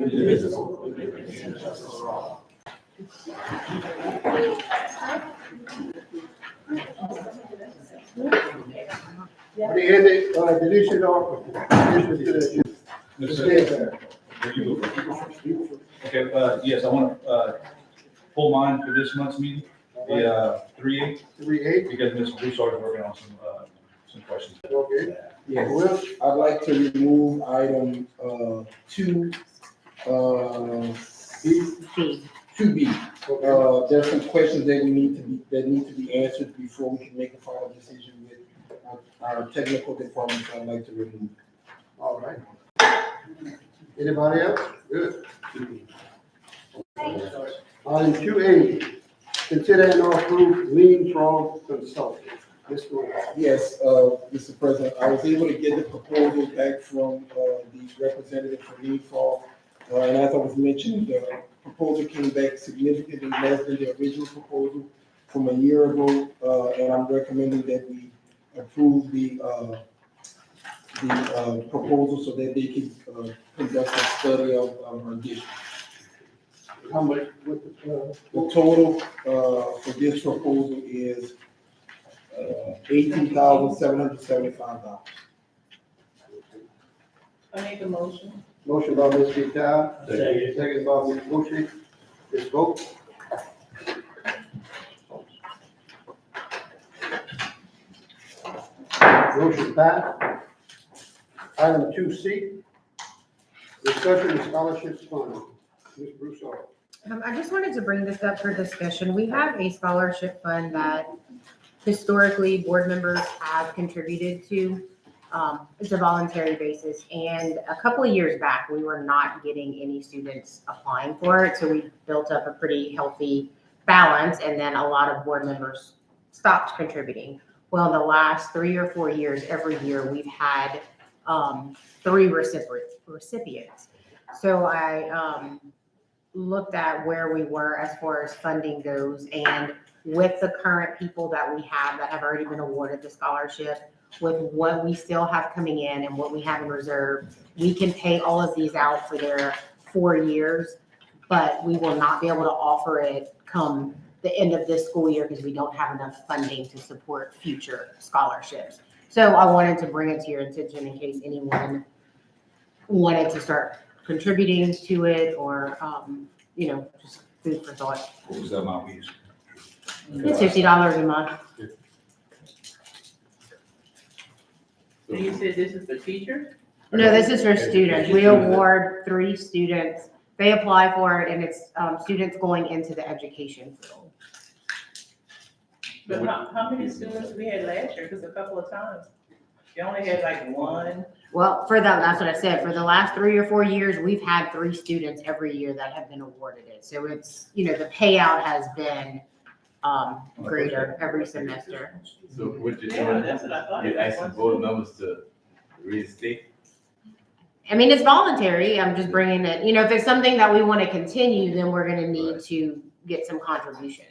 indivisible, with liberty and justice for all. The deletion of addition to the. Okay, yes, I want to pull mine for this month's meeting, the 3-8, 3-8, because Mr. Broussard is working on some questions. okay. Yes, Well, I'd like to remove item, 2, B. 2B. There's some questions that need to be answered before we can make a final decision with our technical department, so I'd like to remove. all right. Anybody else? Good. Item 2A, consider and approve lien from consultant. Ms. Gordon. Yes, Mr. President, I was able to get the proposal back from, the representative from Leadfall. And as I was mentioning, the proposal came back significantly less than the original proposal from a year ago. And I'm recommending that we approve the proposal so that they can, conduct a study of our district. How much, what The total, for this proposal is, $18,775. I make a motion. motion by Ms. Vitale, Second. second by Ms. Bushy. Ms. Vogt. Motion passed. Item 2C, discussion of scholarships fund. Ms. Broussard. I just wanted to bring this up for discussion. We have a scholarship fund that historically board members have contributed to. It's a voluntary basis, and a couple of years back, we were not getting any students applying for it, so we built up a pretty healthy balance, and then a lot of board members stopped contributing. Well, in the last 3 or 4 years, every year, we've had 3 recipients. So I looked at where we were as far as funding goes, and with the current people that we have that have already been awarded the scholarship, with what we still have coming in and what we have in reserve, we can pay all of these out for their 4 years, but we will not be able to offer it come the end of this school year because we don't have enough funding to support future scholarships. So I wanted to bring it to your attention in case anyone wanted to start contributing to it or, just food for thought. What was that amount we used? It's $50 a month. So you said this is for teachers? No, this is for students. We award 3 students. They apply for it and it's students going into the education field. But how many students we had last year? Because a couple of times, you only had like 1. Well, that's what I said. For the last 3 or 4 years, we've had 3 students every year that have been awarded it. So it's, the payout has been greater every semester. So what you're Yeah, doing, that's what I thought. you're asking board members to reinstate? I mean, it's voluntary. I'm just bringing it, if it's something that we want to continue, then we're going to need to get some contributions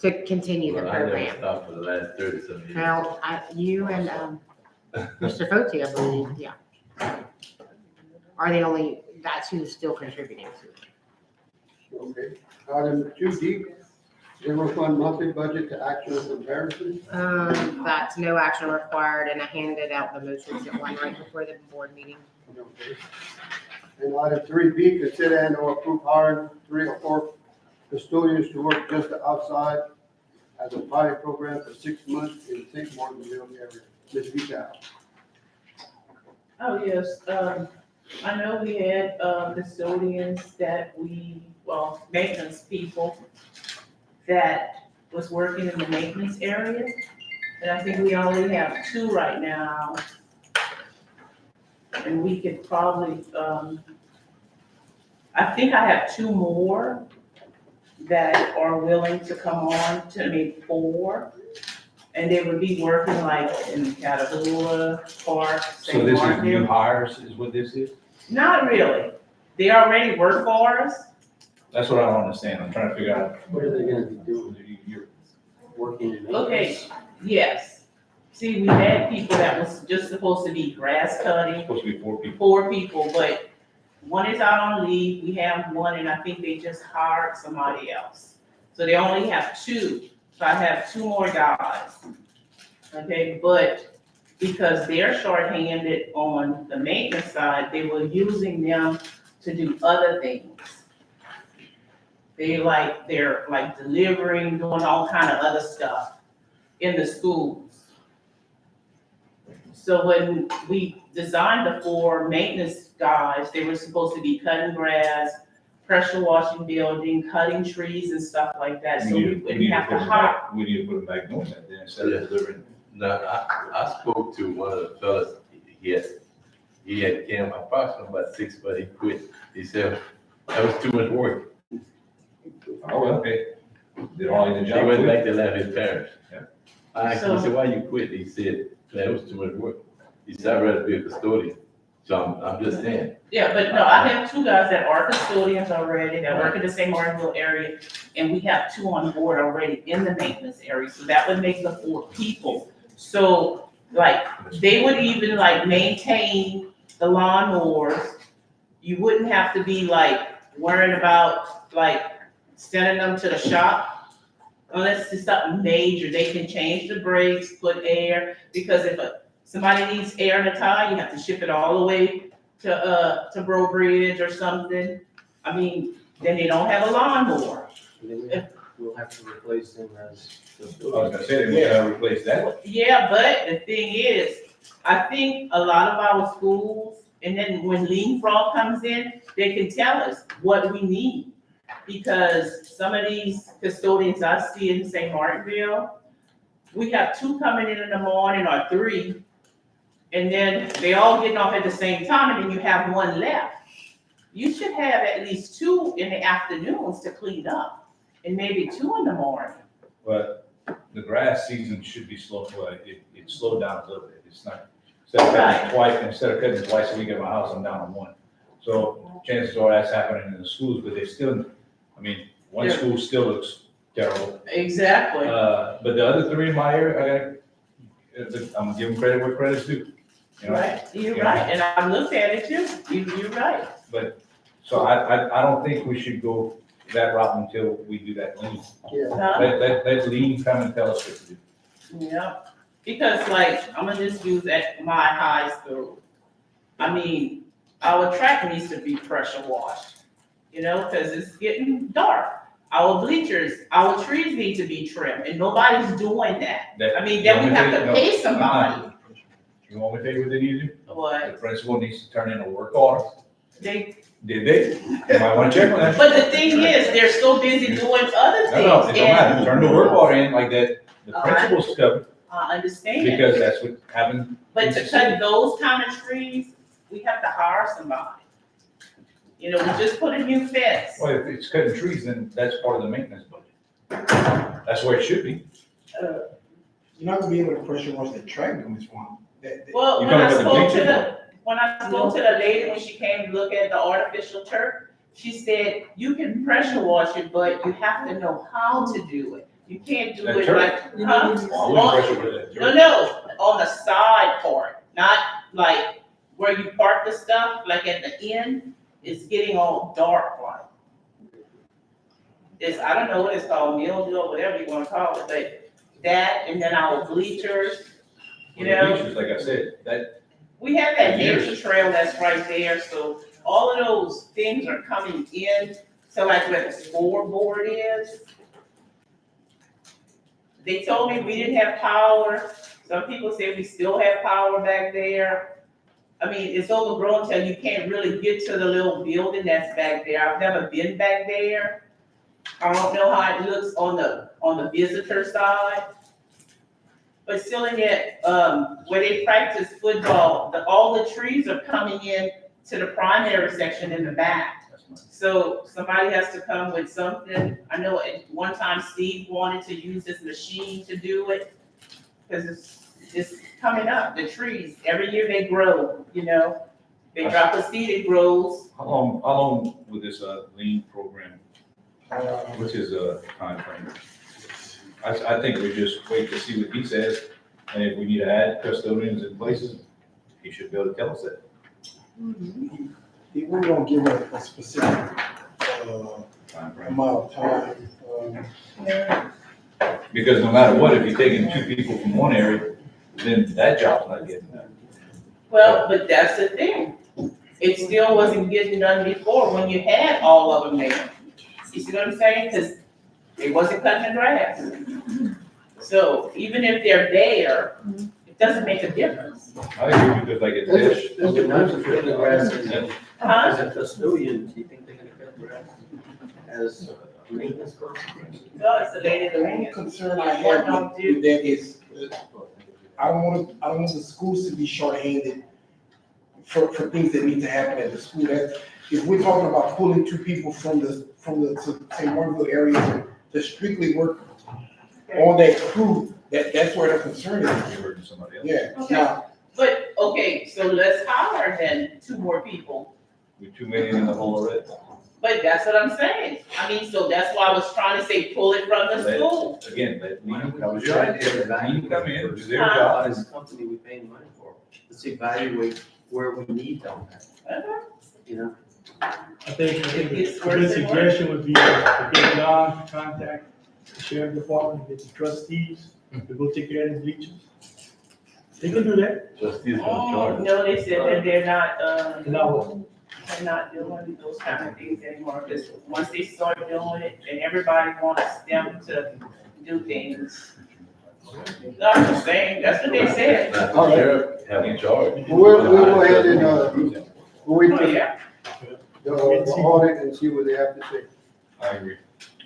to continue the Well, I never program. stopped for the last 30-some years. Now, you and Mr. Foti, I believe, yeah. Are they only, that's who's still contributing to it. Okay. Item 2D, general fund monthly budget to actual comparison. That's no action required, and I handed out the most recent one right before the board meeting. Okay. And item 3B, consider and or approve hiring 3 or 4 custodians to work just outside as a pilot program for 6 months in St. Martinville area. Ms. Vitale. Oh, yes, I know we had, custodians that maintenance people that was working in the maintenance area. And I think we only have 2 right now. And we could probably, I think I have 2 more that are willing to come on to maybe 4. And they would be working like in Catahoula, Park, So St. this is Martin. new hires is what this is? Not really. They already work for us. That's what I don't understand. I'm trying to figure out. What are they gonna be doing? You're Working in Okay, maintenance? yes. See, we had people that was just supposed to be grass cutting, supposed to be 4 people. 4 people, but One is out on leave, we have one, and I think they just hired somebody else. So they only have two, so I have two more guys. Okay, but because they're shorthanded on the maintenance side, they were using them to do other things. They're like delivering, doing all kind of other stuff in the schools. So when we designed the 4 maintenance guys, they were supposed to be cutting grass, pressure washing building, cutting trees and stuff like that, so we wouldn't have to hire. We need to put them back doing that then instead of delivering. Now, I spoke to one of the fellas, he had came approximately about 6, but he quit. He said, that was too much work. Oh, well, okay. Did all the He job. went back to live his parents. Yeah. I asked him, I said, why you quit? He said, that was too much work. He said, I'd rather be a custodian. So I'm just saying. Yeah, but no, I have 2 guys that are custodians already, that work in the St. Martinville area, and we have 2 on board already in the maintenance area, so that would make the 4 people. So, like, they would even like maintain the lawnmowers. You wouldn't have to be like worrying about like sending them to the shop. Unless it's something major, they can change the brakes, put air, because if somebody needs air in a tire, you have to ship it all the way to Bro Bridge or something. I mean, then they don't have a lawnmower. We'll have to replace them as. I was gonna say, we gotta replace that. Yeah, but the thing is, I think a lot of our schools, and then when Lean Frog comes in, they can tell us what we need. Because some of these custodians I see in St. Martinville, we have 2 coming in the morning or 3, and then they all getting off at the same time, and then you have 1 left. You should have at least 2 in the afternoons to clean up, and maybe 2 in the morning. But the grass season should be slow, well, it slowed down a little bit. It's not, instead of cutting twice a week at my house, I'm down on 1. So chances are that's happening in the schools, but they still, I mean, one Yeah. school still looks terrible. Exactly. But the other 3 in my area, I'm gonna give them credit where credit's due. You know? Right, you're Yeah. right, and I looked at it too, you're right. But, so I don't think we should go that route until we do that lean. Yeah, Huh? Let lean come and tell us what to do. Yeah, because like, I'm gonna just use at my high school. I mean, our track needs to be pressure washed, you know, because it's getting dark. Our bleachers, our trees need to be trimmed, and nobody's doing that. I mean, then we have to pay somebody. You want me to tell you what they need to do? What, The principal needs to turn in a work order. they, Did they? You might want to check on that. but the thing is, they're so busy doing other No, things. it don't matter. And Turn the work order in like that. The All right. principal's covered I understand, because that's what happened. but to cut those kind of trees, we have to hire somebody. You know, we just put a new fence. Well, if it's cutting trees, then that's part of the maintenance budget. That's where it should be. You're not gonna be able to pressure wash the track on this one. Well, You when I talking about the spoke to bleachers? when I spoke to the lady, when she came to look at the artificial turf, she said, you can pressure wash it, but you have to know how to do it. You can't do That it turf? like, huh? I wouldn't pressure with that. No, on the side part, not like where you park the stuff, like at the end, it's getting all dark like. It's, I don't know what it's called, mildew or whatever you wanna call it, but that, and then our bleachers, you The know? bleachers, like I said, that, We have that Years. nature trail that's right there, so all of those things are coming in, so like where the scoreboard is. They told me we didn't have power, some people say we still have power back there. I mean, it's overgrown till you can't really get to the little building that's back there, I've never been back there. I don't know how it looks on the visitor side. But still in that, where they practice football, all the trees are coming in to the primary section in the back. that's my. So somebody has to come with something. I know at one time Steve wanted to use this machine to do it. Cause it's coming up, the trees, every year they grow, you know? They drop a seed, it grows. How long with this, lean program? What's his, time frame? I think we just wait to see what he says, and if we need to add custodians in places, he should be able to tell us that. we don't give a specific, amount of time, Because no matter what, if you're taking two people from one area, then that job's not getting done. Well, but that's the thing. It still wasn't getting done before when you had all of them there. You see what I'm saying? Because it wasn't cutting the grass. So even if they're there, it doesn't make a difference. I agree, because like it's this, Is it not to cut the grass as Huh? a custodian, do you think they're gonna cut the grass? As a maintenance person? No, it's the lady the that only ran it. concern I have with that is, I don't want the schools to be shorthanded for things that need to happen at the school. That, if we're talking about pulling two people from the say Marville area to strictly work on that crew, that's where the concern is. you're hurting somebody else. Yeah, Okay. now, But, okay, so let's hire then 2 more people. With 2 million in the hole already. But that's what I'm saying. I mean, so that's why I was trying to say, pull it from the school. Again, let me, That was your idea. let me come in, do their Huh? job. What is the company we paying money for? Let's evaluate where we need them, you know? I think It's a worse good and worse. suggestion would be to get John to contact the sheriff department, get the trustees, to go take care of the bleachers. They can do that. Trustees gonna Oh, charge. no, they said that they're not, No. they're not doing those kind of things anymore, because once they start doing it, then everybody wants them to do things. No, I'm just saying, that's what they said. Not the sheriff have a charge. We'll go ahead and, wait Oh, till yeah. the audit and see what they have to say. I agree.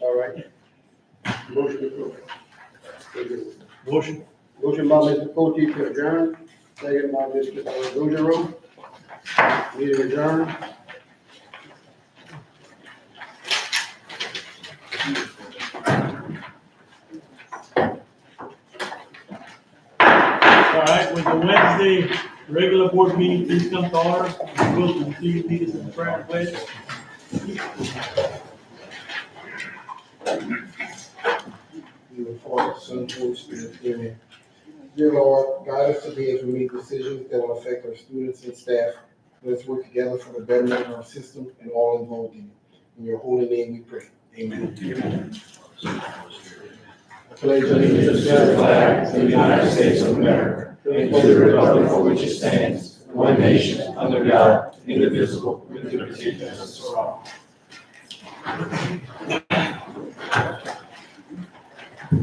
All right. Motion approved. Motion. Motion by Mr. Cote to adjourn, second by Mr. Rogero. Meeting adjourned. All right, with the Wednesday regular board meeting, please come to order. Will you please lead us in the prayer and pledge? the Father, Son, Holy Spirit, amen. Dear Lord, guide us today as we make decisions that will affect our students and staff. Let's work together for the betterment of our system and all involved in it. In your holy name we pray. Amen. I pledge allegiance to the flag of the United States of America and to the republic for which it stands, one nation, under God, indivisible, with liberty and justice for all.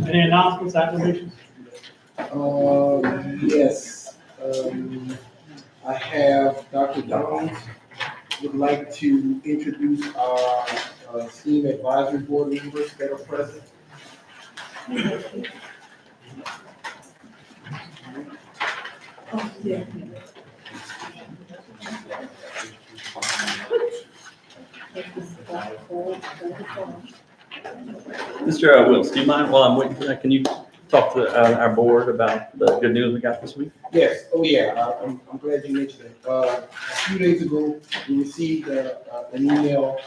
Any announcements, acclamations? Yes, I have Dr. Downs would like to introduce our STEAM advisory board members that are present. Mr. Wills, do you mind while I'm waiting for that, can you talk to our board about the good news we got this week? Yes, oh yeah, I'm glad you mentioned it. A few days ago, we received an email.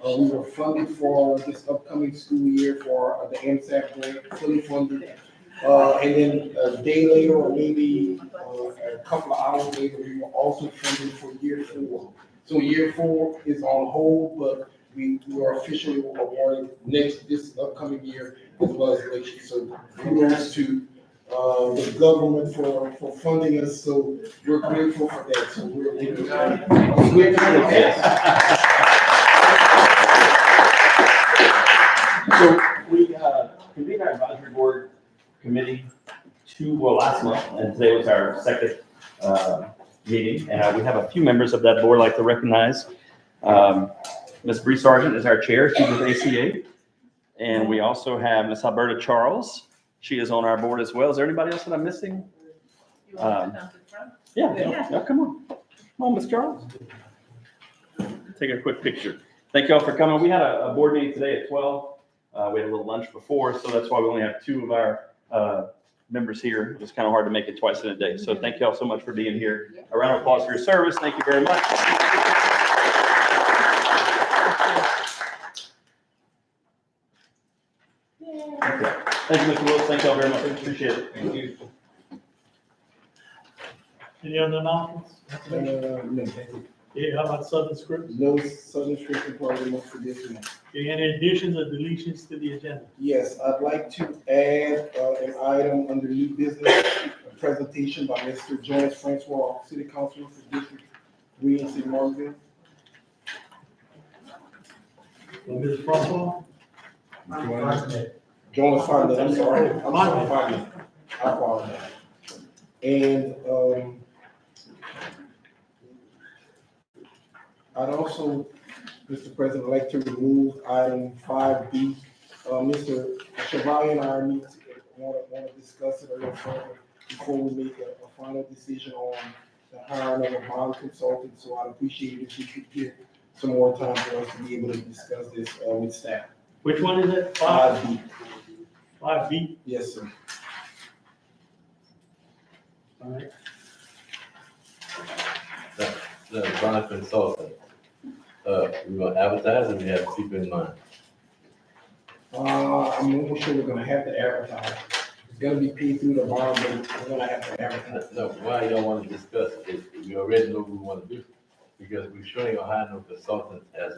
We were funded for this upcoming school year for the MSAP grant, fully funded. And then a day later, or maybe a couple of hours later, we were also funded for year 4. So year 4 is on hold, but we are officially awarded this upcoming year as well as next year. So kudos to the government for funding us, so we're grateful for that. So we're So we convened our advisory board committee last month, and today was our second meeting. And we have a few members of that board I'd like to recognize. Ms. Bree Sargent is our chair, she's with ACA. And we also have Ms. Alberta Charles, she is on our board as well. Is there anybody else that I'm missing? You want to come to the front? Yeah, come on. Come on, Ms. Charles. Take a quick picture. Thank you all for coming. We had a board meeting today at 12. We had a little lunch before, so that's why we only have 2 of our members here. It was kind of hard to make it twice in a day. So thank you all so much for being here. A round of applause for your service. Thank you very much. Okay. Thank you, Mr. Willis. Thank you all very much. Appreciate it. Thank you. Any other announcements? no, thank you. Okay, how about Southern Scripps? No Southern Scripps requirement for this one. Okay, any additions or deletions to the agenda? Yes, I'd like to add an item under new business, a presentation by Mr. Jonas Francois, City Councilor for District 3 in St. Martinville. Ms. Francois? Jonas Fondant, I'm sorry. Fondant. I apologize. And I'd also, Mr. President, like to remove item 5B. Mr. Chevalier and I want to discuss it a little further before we make a final decision on the hiring of a bond consultant. So I'd appreciate it if you could give some more time for us to be able to discuss this with staff. Which one is it? 5B. 5B? Yes, sir. All right. The bond consultant, we gonna advertise and we have to keep in mind. I'm not sure we're gonna have to advertise. It's gonna be paid through the bond, but we're gonna have to advertise. No, why you don't wanna discuss it? We already know what we wanna do. Because we're showing a high no consultant as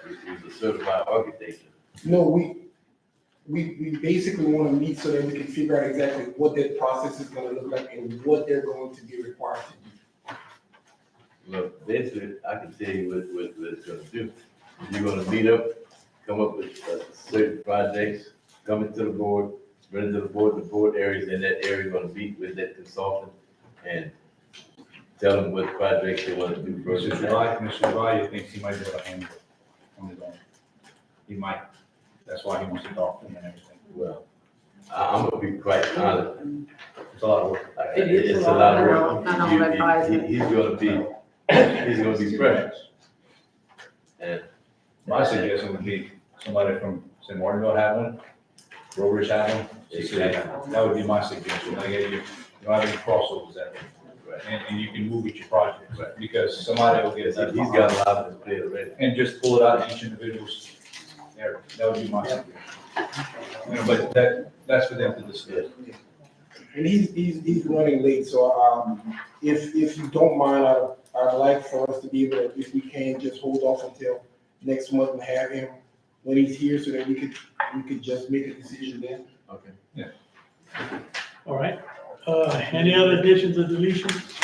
who's a certified architect. No, we basically wanna meet so that we can figure out exactly what that process is gonna look like and what they're going to be required to do. Look, basically, I can tell you what it's gonna do. You're gonna meet up, come up with certain projects, come into the board, bring it to the board areas in that area gonna meet with that consultant and tell them what projects they wanna do first. Mr. Chevalier thinks he might be able to handle it on his own. He might. That's why he wants to talk to him and everything. Well, I'm gonna be quite honest. It's a lot of work. It's a lot of work. Not all advisement. He's gonna be fresh. And My suggestion would be somebody from St. Martinville have one, Rovers have one, that would be my suggestion. Like, you don't have any crossovers that way. And you can move with your project, because somebody will get he's that. got a lot of his plate already. And just pull it out of each individual's area. That would be my suggestion. You know, but that's for them to discuss. And he's running late, so if you don't mind, I'd like for us to be able to, if we can, just hold off until next month and have him when he's here so that we could just make a decision then. Okay. All right. Any other additions or deletions?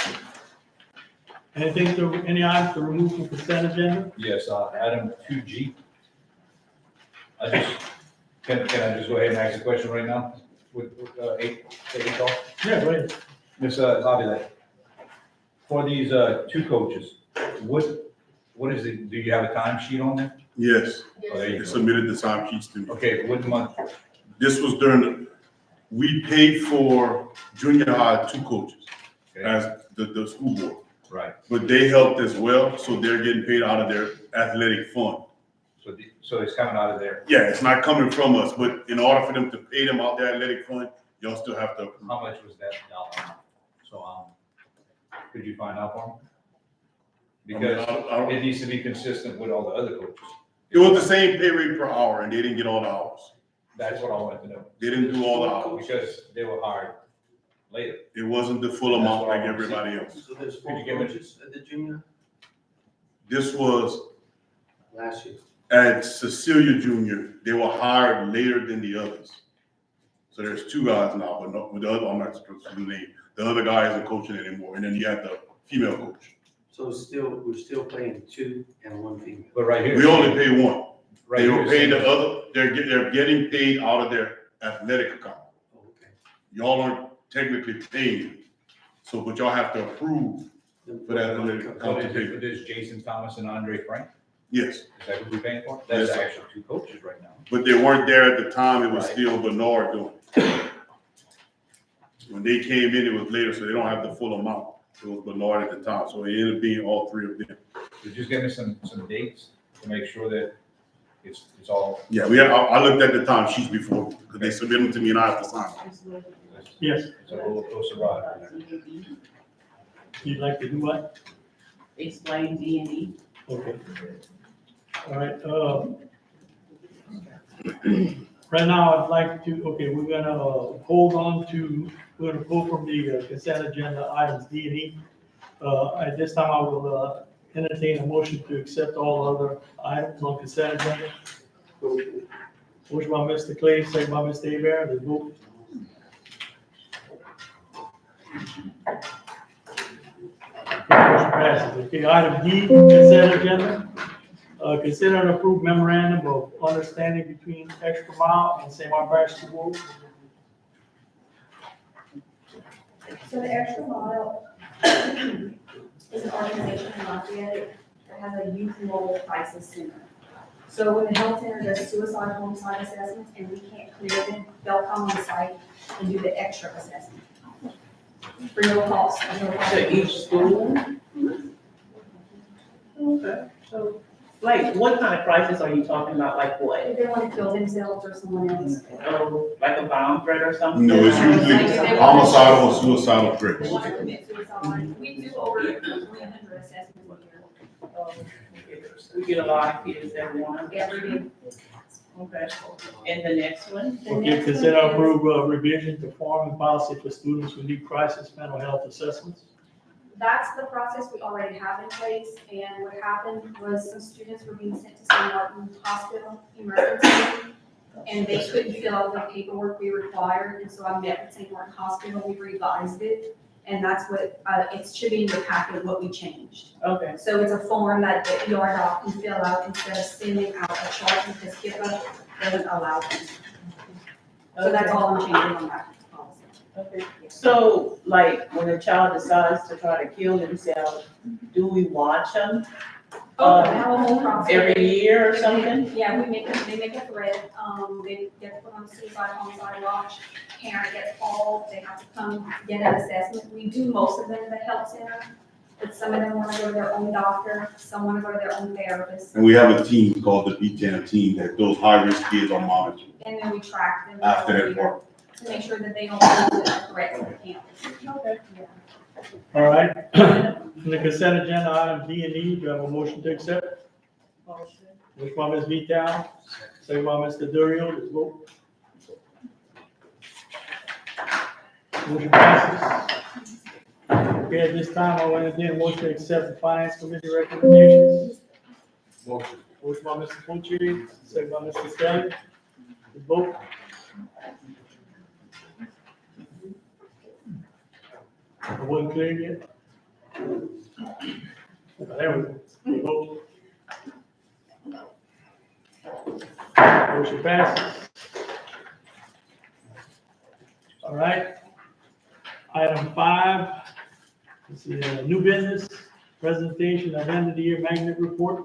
Any items to remove from consent agenda? Yes, item 2G. Can I just go ahead and ask a question right now with eight call? Yeah, go ahead. Ms. Lavillette, for these two coaches, what is it, do you have a time sheet on there? Yes, Oh, there you they go. submitted the time sheets to me. Okay, what month? This was we paid for junior high 2 coaches Okay. as the school board, Right, but they helped as well, so they're getting paid out of their athletic fund. so it's coming out of there. Yeah, it's not coming from us, but in order for them to pay them out their athletic fund, y'all still have to approve. How much was that dollar amount? So, could you find out for me? Because it needs to be consistent with all the other coaches. It was the same pay rate per hour, and they didn't get all the hours. That's what I wanted to know, They didn't do all the hours. because they were hired later. It wasn't the full amount like everybody else. So there's Could 4 you give me- coaches at the junior This was last year. at Cecilia Junior, they were hired later than the others. So there's 2 guys now, but no, with the other, I'm not supposed to name. The other guy isn't coaching anymore, and then you have the female coach. So we're still paying 2 and 1 female. But right here. We only pay 1. Right They here were it's paid saying- the other, they're getting paid out of their athletic account. Oh, okay. Y'all aren't technically paying, so, but y'all have to approve for that athletic So account to pay. there's Jason Thomas and Andre Frank, Yes, is that what we're paying for? That's Yes, sir. actually 2 coaches right now. but they weren't there at the time, it was Right. still Bernard doing it. When they came in, it was later, so they don't have the full amount. It was Bernard at the time, so it ended up being all 3 of them. So just give me some dates to make sure that it's all. Yeah, I looked at the time sheets before, because they submitted them to me and I have to sign them. Yes, It's a roller coaster ride. you'd like to do what? Explain D and E. Okay. All right, right now, I'd like to, okay, we're gonna we're gonna pull from the consent agenda items D and E. At this time, I will entertain a motion to accept all other items on consent agenda. Motion by Mr. Clay, second by Mr. Abear, let's vote. Motion passes. Okay, item D, consent agenda. Consider and approve memorandum of understanding between Extra Mile and St. Mark Parish School Board. So the Extra Mile is an organization in Lafayette that has a youth mobile crisis center. So when the health center does suicide homicide assessments and we can't clear them, they'll come on site and do the extra assessment. For no cost. To each school? Okay, so, like, what kind of crisis are you talking about, like what? If they want to kill themselves or someone else. Oh, like a bomb threat or something? No, it's usually homicidal or suicidal threats. They want to commit suicide. We do over 300 assessments a year. We get a lot of kids that want them. Every day. Okay, and the next one? The Okay, next consider one is- approve revision to form and policy for students who need crisis mental health assessments. That's the process we already have in place, and what happened was some students were being sent to St. Martin Hospital emergency, and they couldn't fill out the paperwork we required, and so I met with St. Martin Hospital, we revised it, and that's what, it should be in your packet, what we changed. Okay, So it's a form that the ER doc can fill out instead of sending out a chart because HIPAA doesn't allow them. So that's all I'm changing on that policy. okay. So, like, when a child decides to try to kill themselves, do we watch them? Oh, I have a whole process. Every year or something? Yeah, they make a thread, they get put on suicide homicide watch, parent gets called, they have to come get an assessment. We do most of them in the health center, but some of them wanna go to their own doctor, some wanna go to their own therapist. And we have a team called the B10 team that those high-risk kids are monitored And then we track them. after that part. To make sure that they don't pose a threat to the campus. Okay. All right, from the consent agenda, item D and E, do you have a motion to accept? Motion. Motion by Ms. Vital, second by Mr. Durio, let's vote. Motion passes. Okay, at this time, I want to entertain a motion to accept the finance committee recommendations. Motion. Motion by Mr. Pucci, second by Mr. Skelly, let's vote. I wasn't clear yet. There we go. Vote. Motion passes. All right. Item 5, let's see, new business, presentation of end of the year magnet report.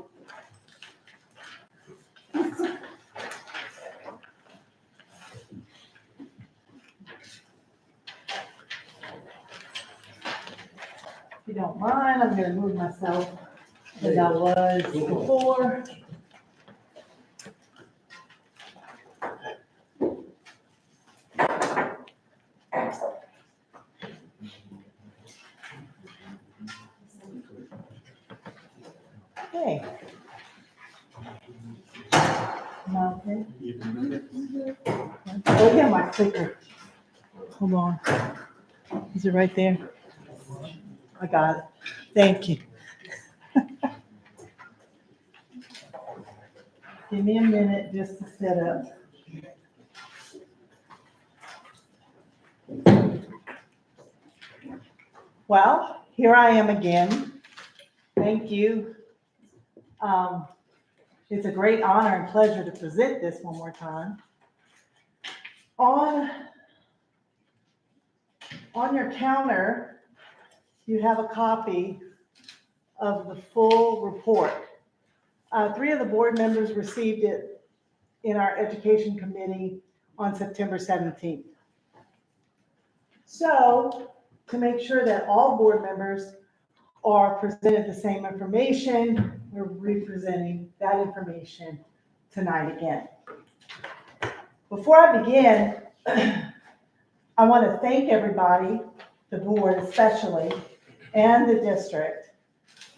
If you don't mind, I'm gonna move myself as I was before. Okay. Am I okay? Oh, yeah, my clicker. Hold on. Is it right there? I got it. Thank you. Give me a minute just to set up. Well, here I am again. Thank you. It's a great honor and pleasure to present this one more time. On your counter, you have a copy of the full report. 3 of the board members received it in our education committee on September 17th. So, to make sure that all board members are presented the same information, we're representing that information tonight again. Before I begin, I want to thank everybody, the board especially, and the district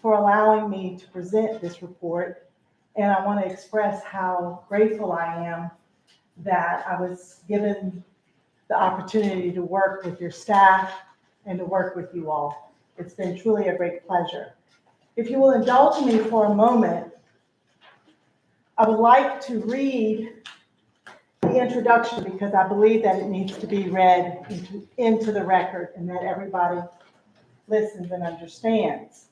for allowing me to present this report. And I want to express how grateful I am that I was given the opportunity to work with your staff and to work with you all. It's been truly a great pleasure. If you will indulge me for a moment, I would like to read the introduction because I believe that it needs to be read into the record and that everybody listens and understands.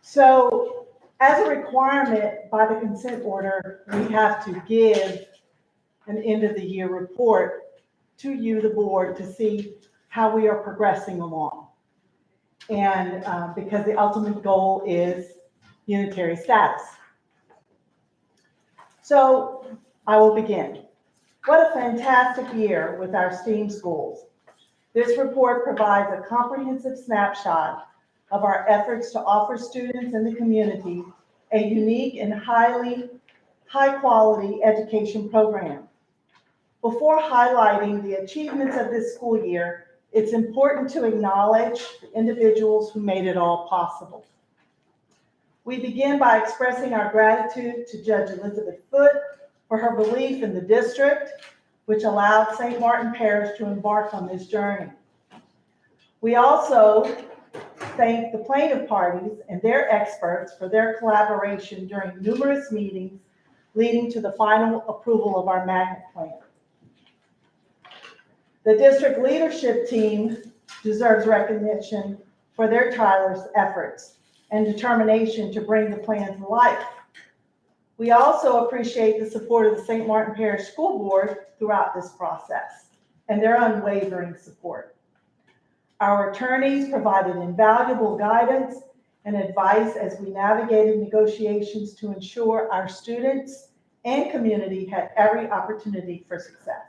So, as a requirement by the consent order, we have to give an end of the year report to you, the board, to see how we are progressing along. And because the ultimate goal is unitary status. So I will begin. What a fantastic year with our STEAM schools. This report provides a comprehensive snapshot of our efforts to offer students in the community a unique and high-quality education program. Before highlighting the achievements of this school year, it's important to acknowledge the individuals who made it all possible. We begin by expressing our gratitude to Judge Elizabeth Foote for her belief in the district, which allowed St. Martin Parish to embark on this journey. We also thank the plaintiff parties and their experts for their collaboration during numerous meetings leading to the final approval of our magnet plan. The district leadership team deserves recognition for their tireless efforts and determination to bring the plan to life. We also appreciate the support of the St. Martin Parish School Board throughout this process and their unwavering support. Our attorneys provided invaluable guidance and advice as we navigated negotiations to ensure our students and community had every opportunity for success.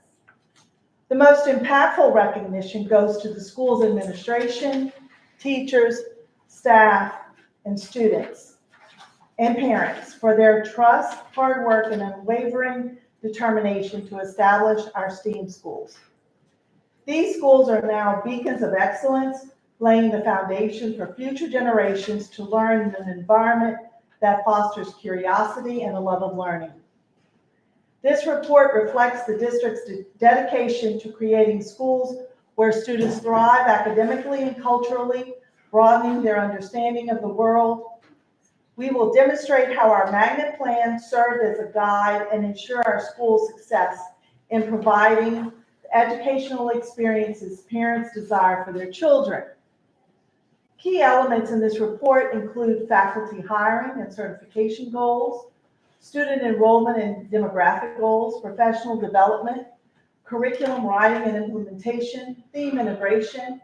The most impactful recognition goes to the school's administration, teachers, staff, and students, and parents for their trust, hard work, and unwavering determination to establish our STEAM schools. These schools are now beacons of excellence, laying the foundation for future generations to learn in an environment that fosters curiosity and a love of learning. This report reflects the district's dedication to creating schools where students thrive academically and culturally, broadening their understanding of the world. We will demonstrate how our magnet plan served as a guide and ensure our school's success in providing the educational experiences parents desire for their children. Key elements in this report include faculty hiring and certification goals, student enrollment and demographic goals, professional development, curriculum writing and implementation, theme integration,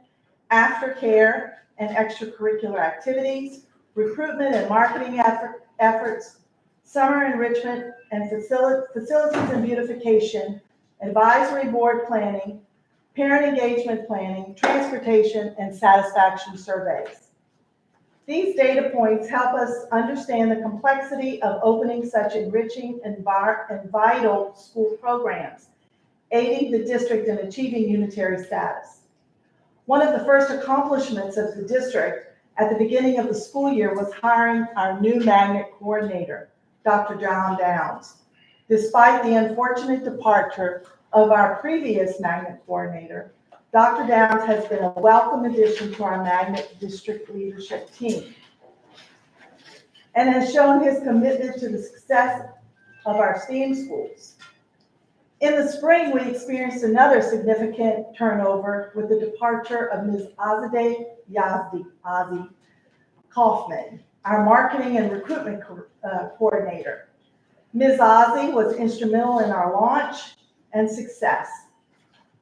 aftercare and extracurricular activities, recruitment and marketing efforts, summer enrichment and facilities and beautification, advisory board planning, parent engagement planning, transportation, and satisfaction surveys. These data points help us understand the complexity of opening such enriching and vital school programs, aiding the district in achieving unitary status. One of the first accomplishments of the district at the beginning of the school year was hiring our new magnet coordinator, Dr. John Downs. Despite the unfortunate departure of our previous magnet coordinator, Dr. Downs has been a welcome addition to our magnet district leadership team and has shown his commitment to the success of our STEAM schools. In the spring, we experienced another significant turnover with the departure of Ms. Azadeh Yazdi Kaufman, our marketing and recruitment coordinator. Ms. Ozzie was instrumental in our launch and success.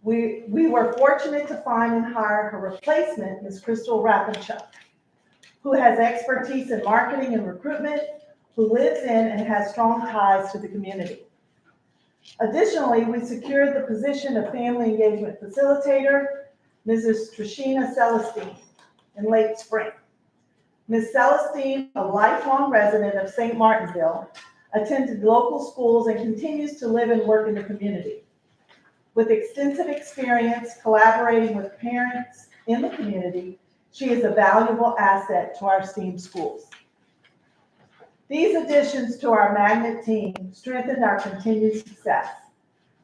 We were fortunate to find and hire her replacement, Ms. Crystal Rappenchuk, who has expertise in marketing and recruitment, who lives in and has strong ties to the community. Additionally, we secured the position of family engagement facilitator, Mrs. Trishina Celestine, in late spring. Ms. Celestine, a lifelong resident of St. Martinville, attended local schools and continues to live and work in the community. With extensive experience collaborating with parents in the community, she is a valuable asset to our STEAM schools. These additions to our magnet team strengthened our continued success.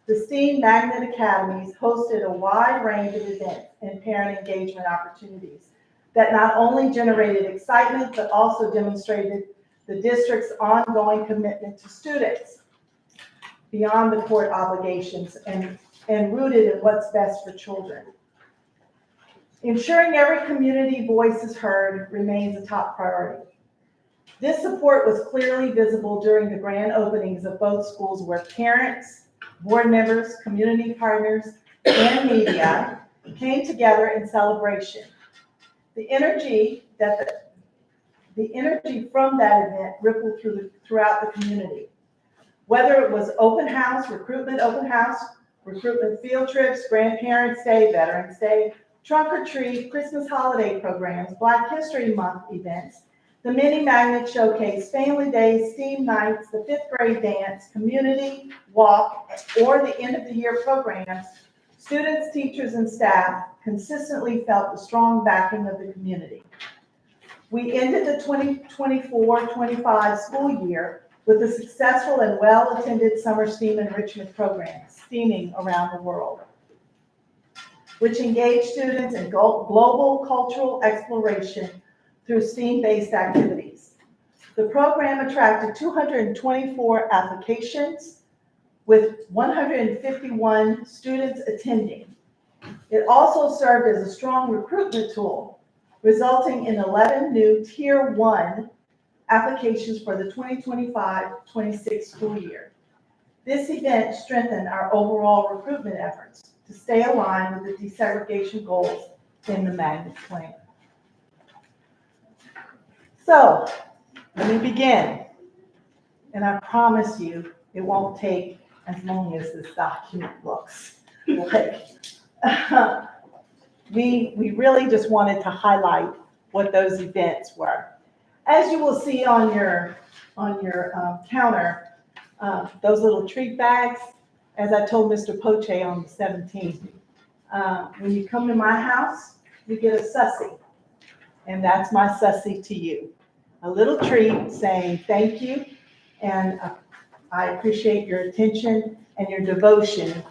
The STEAM Magnet Academies hosted a wide range of events and parent engagement opportunities that not only generated excitement, but also demonstrated the district's ongoing commitment to students beyond the court obligations and rooted in what's best for children. Ensuring every community voice is heard remains a top priority. This support was clearly visible during the grand openings of both schools, where parents, board members, community partners, and media came together in celebration. The energy from that event rippled throughout the community. Whether it was open house, recruitment field trips, Grandparents' Day, Veterans Day, trunk or treat, Christmas holiday programs, Black History Month events, the mini magnet showcase, family days, STEAM nights, the fifth grade dance, community walk, or the end of the year programs, students, teachers, and staff consistently felt the strong backing of the community. We ended the 2024-25 school year with a successful and well-attended summer STEAM enrichment program, STEAMing around the world, which engaged students in global cultural exploration through STEAM-based activities. The program attracted 224 applications with 151 students attending. It also served as a strong recruitment tool, resulting in 11 new Tier 1 applications for the 2025-26 school year. This event strengthened our overall recruitment efforts to stay aligned with the desegregation goals in the Magnet Plan. So, let me begin. And I promise you, it won't take as long as this document looks. We really just wanted to highlight what those events were. As you will see on your counter, those little treat bags, as I told Mr. Poche on the 17th, when you come to my house, you get a sussy. And that's my sussy to you. A little treat saying thank you, and I appreciate your attention and your devotion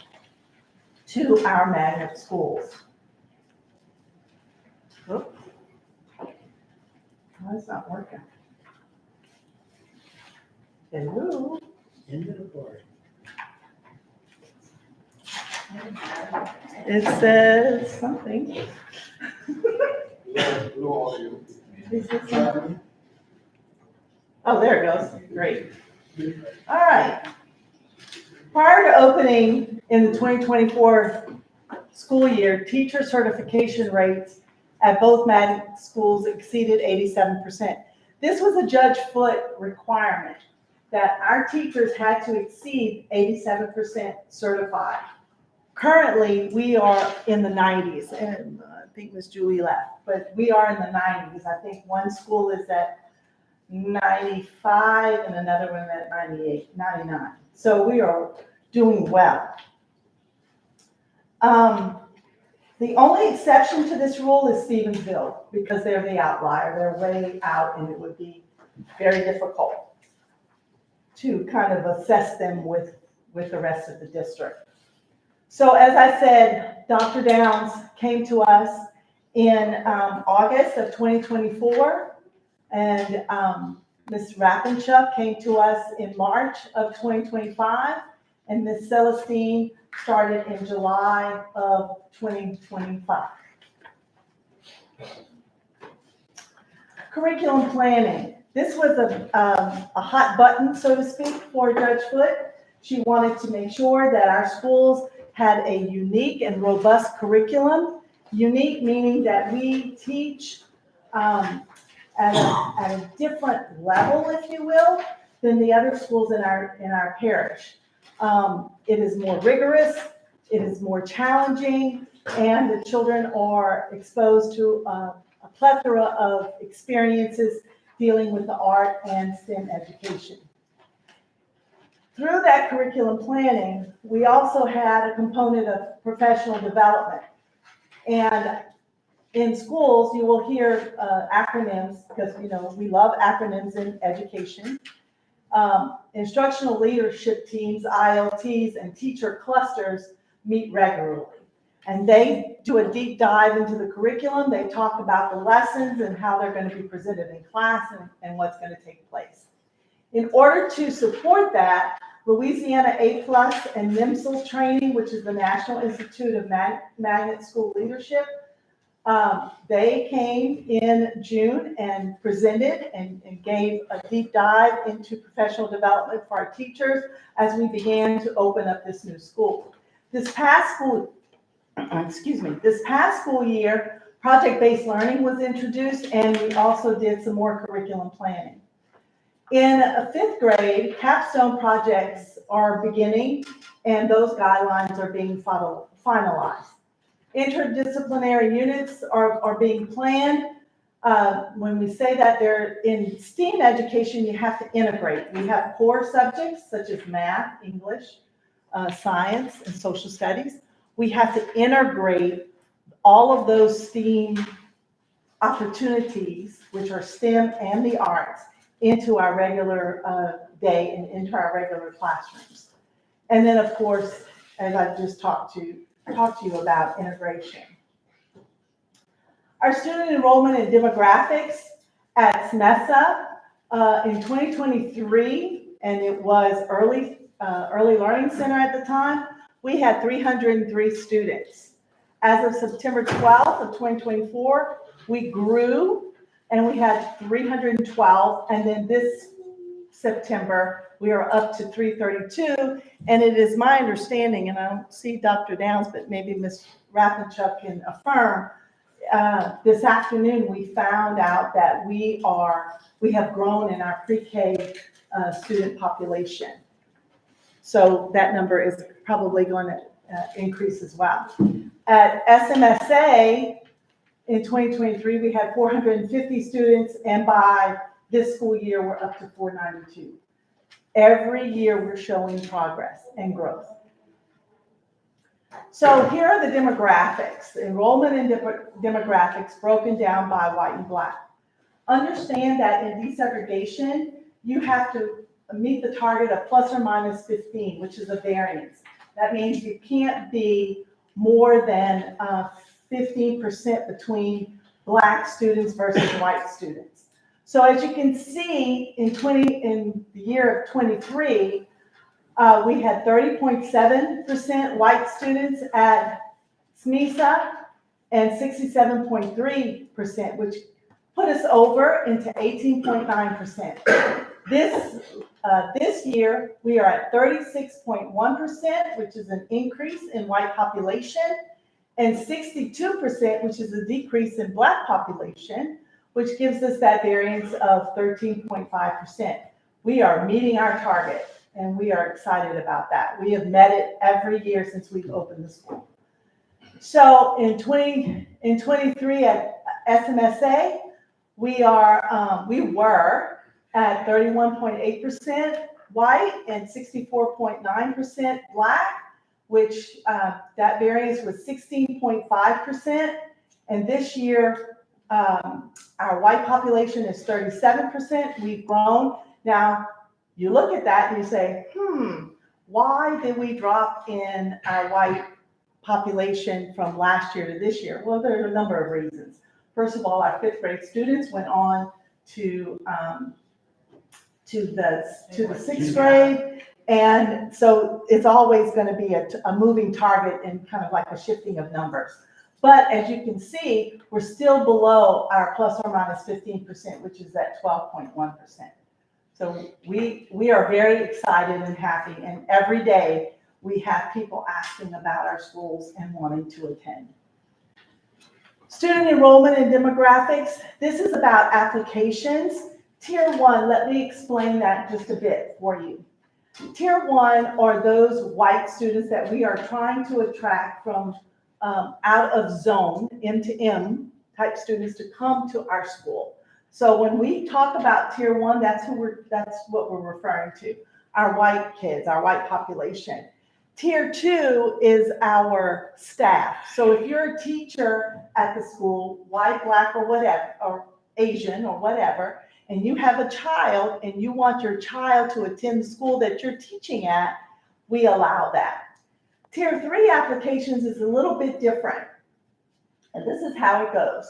to our magnet schools. Oh, that's not working. Hello? End of the board. It says something. Oh, there it goes. Great. All right. Prior to opening in the 2024 school year, teacher certification rates at both magnet schools exceeded 87%. This was a Judge Foote requirement that our teachers had to exceed 87% certified. Currently, we are in the 90s, and I think Miss Julie left, but we are in the 90s. I think one school is at 95 and another one at 98, 99. So we are doing well. The only exception to this rule is Stevensville, because they're the outlier. They're way out, and it would be very difficult to kind of assess them with the rest of the district. So as I said, Dr. Downs came to us in August of 2024, and Ms. Rappenchuk came to us in March of 2025, and Ms. Celestine started in July of 2025. Curriculum planning. This was a hot button, so to speak, for Judge Foote. She wanted to make sure that our schools had a unique and robust curriculum. Unique meaning that we teach at a different level, if you will, than the other schools in our parish. It is more rigorous, it is more challenging, and the children are exposed to a plethora of experiences dealing with the art and STEM education. Through that curriculum planning, we also had a component of professional development. And in schools, you will hear acronyms, because we love acronyms in education. Instructional leadership teams, ILTs, and teacher clusters meet regularly. And they do a deep dive into the curriculum. They talk about the lessons and how they're going to be presented in class and what's going to take place. In order to support that, Louisiana A+ and NIMSL training, which is the National Institute of Magnet School Leadership, they came in June and presented and gave a deep dive into professional development for our teachers as we began to open up this new school. This past school year, project-based learning was introduced, and we also did some more curriculum planning. In 5th grade, capstone projects are beginning, and those guidelines are being finalized. Interdisciplinary units are being planned. When we say that they're in STEAM education, you have to integrate. We have core subjects such as math, English, science, and social studies. We have to integrate all of those STEAM opportunities, which are STEM and the arts, into our regular day and into our regular classrooms. And then, of course, as I've just talked to you about integration. Our student enrollment and demographics at SMESA in 2023, and it was early learning center at the time, we had 303 students. As of September 12th of 2024, we grew and we had 312, and then this September, we are up to 332, and it is my understanding, and I don't see Dr. Downs, but maybe Ms. Rathenschuck can affirm, this afternoon we found out that we have grown in our pre-K student population. So that number is probably going to increase as well. At SMSA, in 2023, we had 450 students, and by this school year, we're up to 492. Every year, we're showing progress and growth. So here are the demographics, enrollment and demographics broken down by white and black. Understand that in desegregation, you have to meet the target of plus or minus 15, which is a variance. That means you can't be more than 15% between black students versus white students. So as you can see, in the year of 23, we had 30.7% white students at SMESA and 67.3%, which put us over into 18.9%. This year, we are at 36.1%, which is an increase in white population, and 62%, which is a decrease in black population, which gives us that variance of 13.5%. We are meeting our target, and we are excited about that. We have met it every year since we've opened the school. So in 23 at SMSA, we were at 31.8% white and 64.9% black, which that variance was 16.5%. And this year, our white population is 37%. We've grown. Now, you look at that and you say, why did we drop in our white population from last year to this year? Well, there are a number of reasons. First of all, our 5th grade students went on to the 6th grade. And so it's always going to be a moving target and kind of like a shifting of numbers. But as you can see, we're still below our plus or minus 15%, which is at 12.1%. So we are very excited and happy. And every day we have people asking about our schools and wanting to attend. Student enrollment and demographics. This is about applications. Tier 1, let me explain that just a bit for you. Tier 1 are those white students that we are trying to attract from out of zone, M to M type students to come to our school. So when we talk about Tier 1, that's what we're referring to, our white kids, our white population. Tier 2 is our staff. So if you're a teacher at the school, white, black, or whatever, or Asian or whatever, and you have a child and you want your child to attend the school that you're teaching at, we allow that. Tier 3 applications is a little bit different. And this is how it goes.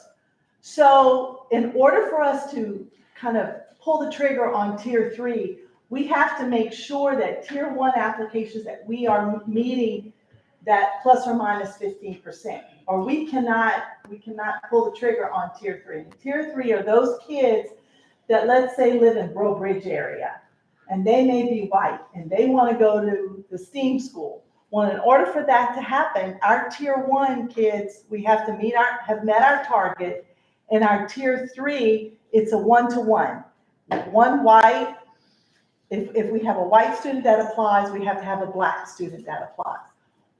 So in order for us to kind of pull the trigger on Tier 3, we have to make sure that Tier 1 applications that we are meeting that plus or minus 15%, or we cannot pull the trigger on Tier 3. Tier 3 are those kids that, let's say, live in Breaux Bridge area, and they may be white, and they want to go to the STEAM school. Well, in order for that to happen, our Tier 1 kids, we have to have met our target, and our Tier 3, it's a 1-to-1. One white, if we have a white student that applies, we have to have a black student that applies.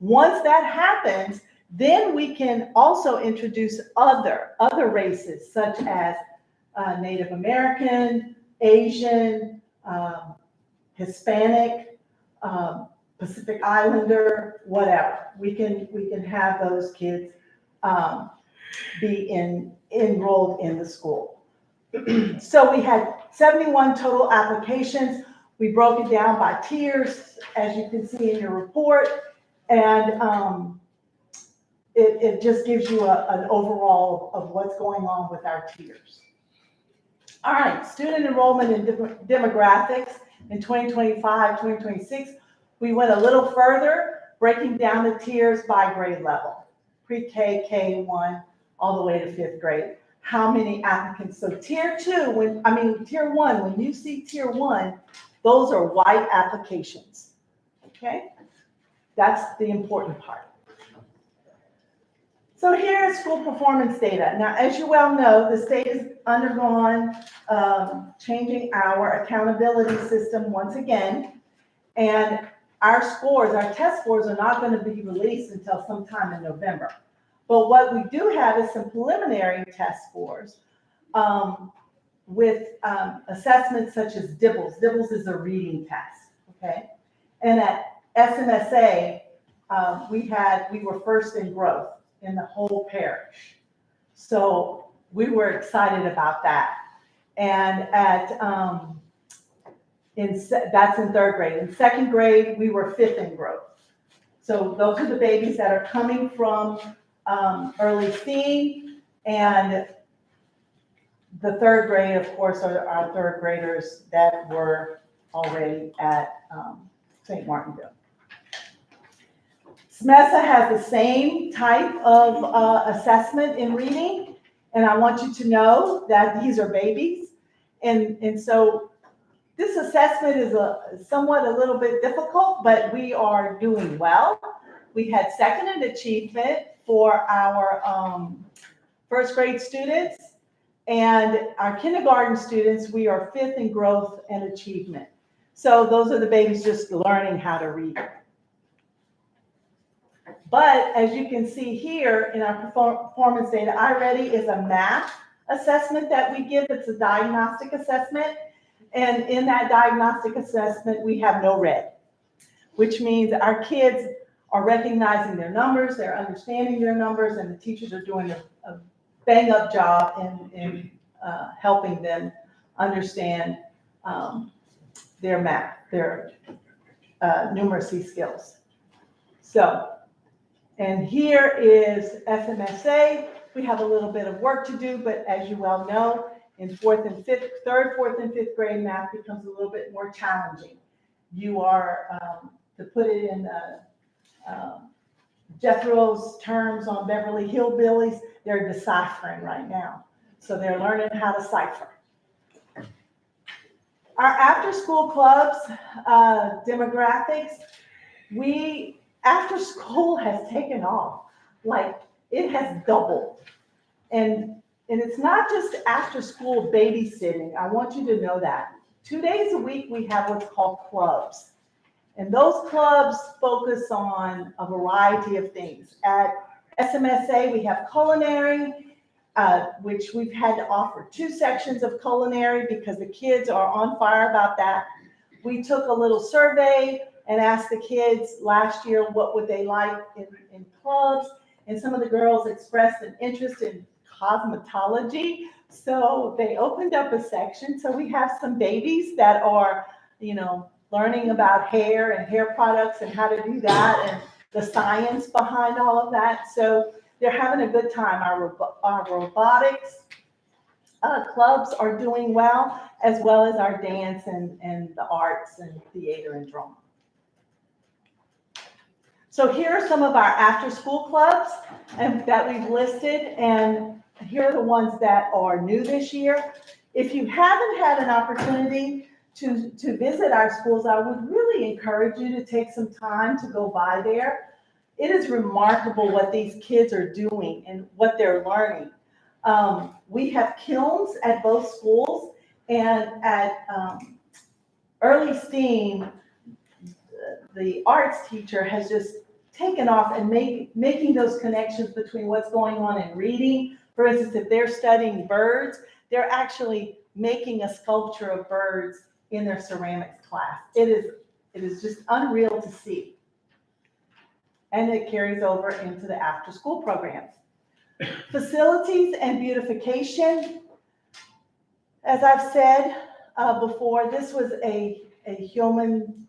Once that happens, then we can also introduce other races such as Native American, Asian, Hispanic, Pacific Islander, whatever. We can have those kids be enrolled in the school. So we had 71 total applications. We broke it down by tiers, as you can see in your report. And it just gives you an overall of what's going on with our tiers. All right, student enrollment and demographics in 2025, 2026. We went a little further, breaking down the tiers by grade level. Pre-K, K1, all the way to 5th grade. How many applicants? So Tier 1, when you see Tier 1, those are white applications, okay? That's the important part. So here is school performance data. Now, as you well know, the state has undergone changing our accountability system once again. And our scores, our test scores are not going to be released until sometime in November. But what we do have is some preliminary test scores with assessments such as DIBELS. DIBELS is a reading test, okay? And at SMSA, we were first in growth in the whole parish. So we were excited about that. And at, that's in 3rd grade. In 2nd grade, we were 5th in growth. So those are the babies that are coming from early STEAM, and the 3rd grade, of course, are our 3rd graders that were already at St. Martinville. SMESA has the same type of assessment in reading, and I want you to know that these are babies, and so this assessment is somewhat a little bit difficult, but we are doing well. We had 2nd in achievement for our 1st grade students, and our kindergarten students, we are 5th in growth and achievement. So those are the babies just learning how to read. But as you can see here in our performance data, iReady is a math assessment that we give. It's a diagnostic assessment. And in that diagnostic assessment, we have no red, which means our kids are recognizing their numbers, they're understanding their numbers, and the teachers are doing a bang-up job in helping them understand their math, their numeracy skills. So, and here is SMSA. We have a little bit of work to do, but as you well know, in 3rd, 4th, and 5th grade, math becomes a little bit more challenging. You are, to put it in Jethro's terms on Beverly Hillbillies, they're deciphering right now. So they're learning how to cipher. Our after-school clubs, demographics, after school has taken off. Like, it has doubled. And it's not just after-school babysitting. I want you to know that. 2 days a week, we have what's called clubs. And those clubs focus on a variety of things. At SMSA, we have culinary, which we've had to offer 2 sections of culinary because the kids are on fire about that. We took a little survey and asked the kids last year what would they like in clubs. And some of the girls expressed an interest in cosmetology. So they opened up a section. So we have some babies that are, learning about hair and hair products and how to do that. the science behind all of that. So they're having a good time. Our robotics clubs are doing well as our dance and the arts and theater and drama. So here are some of our after-school clubs that we've listed, and here are the ones that are new this year. If you haven't had an opportunity to visit our schools, I would really encourage you to take some time to go by there. It is remarkable what these kids are doing and what they're learning. We have kilns at both schools, and at Early STEAM, the arts teacher has just taken off and making those connections between what's going on in reading. For instance, if they're studying birds, they're actually making a sculpture of birds in their ceramics class. It is just unreal to see. And it carries over into the after-school programs. Facilities and beautification. As I've said before, this was a yeoman's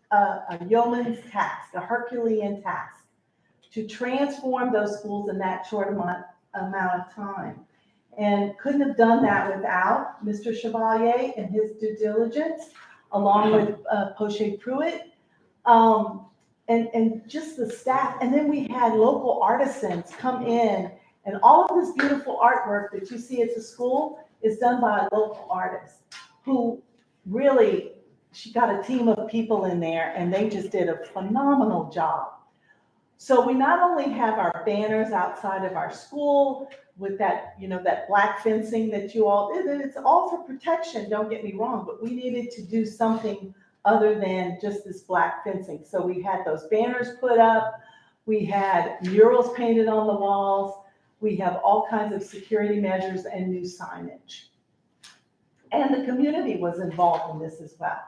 task, a Herculean task, to transform those schools in that short amount of time. And couldn't have done that without Mr. Chevalier and his due diligence, along with Poche Pruitt, and just the staff. And then we had local artisans come in, and all of this beautiful artwork that you see at the school is done by a local artist who really, she got a team of people in there, and they just did a phenomenal job. So we not only have our banners outside of our school with that, that black fencing that you all, it's all for protection, don't get me wrong, but we needed to do something other than just this black fencing. So we had those banners put up, we had murals painted on the walls, we have all kinds of security measures and new signage. And the community was involved in this as well.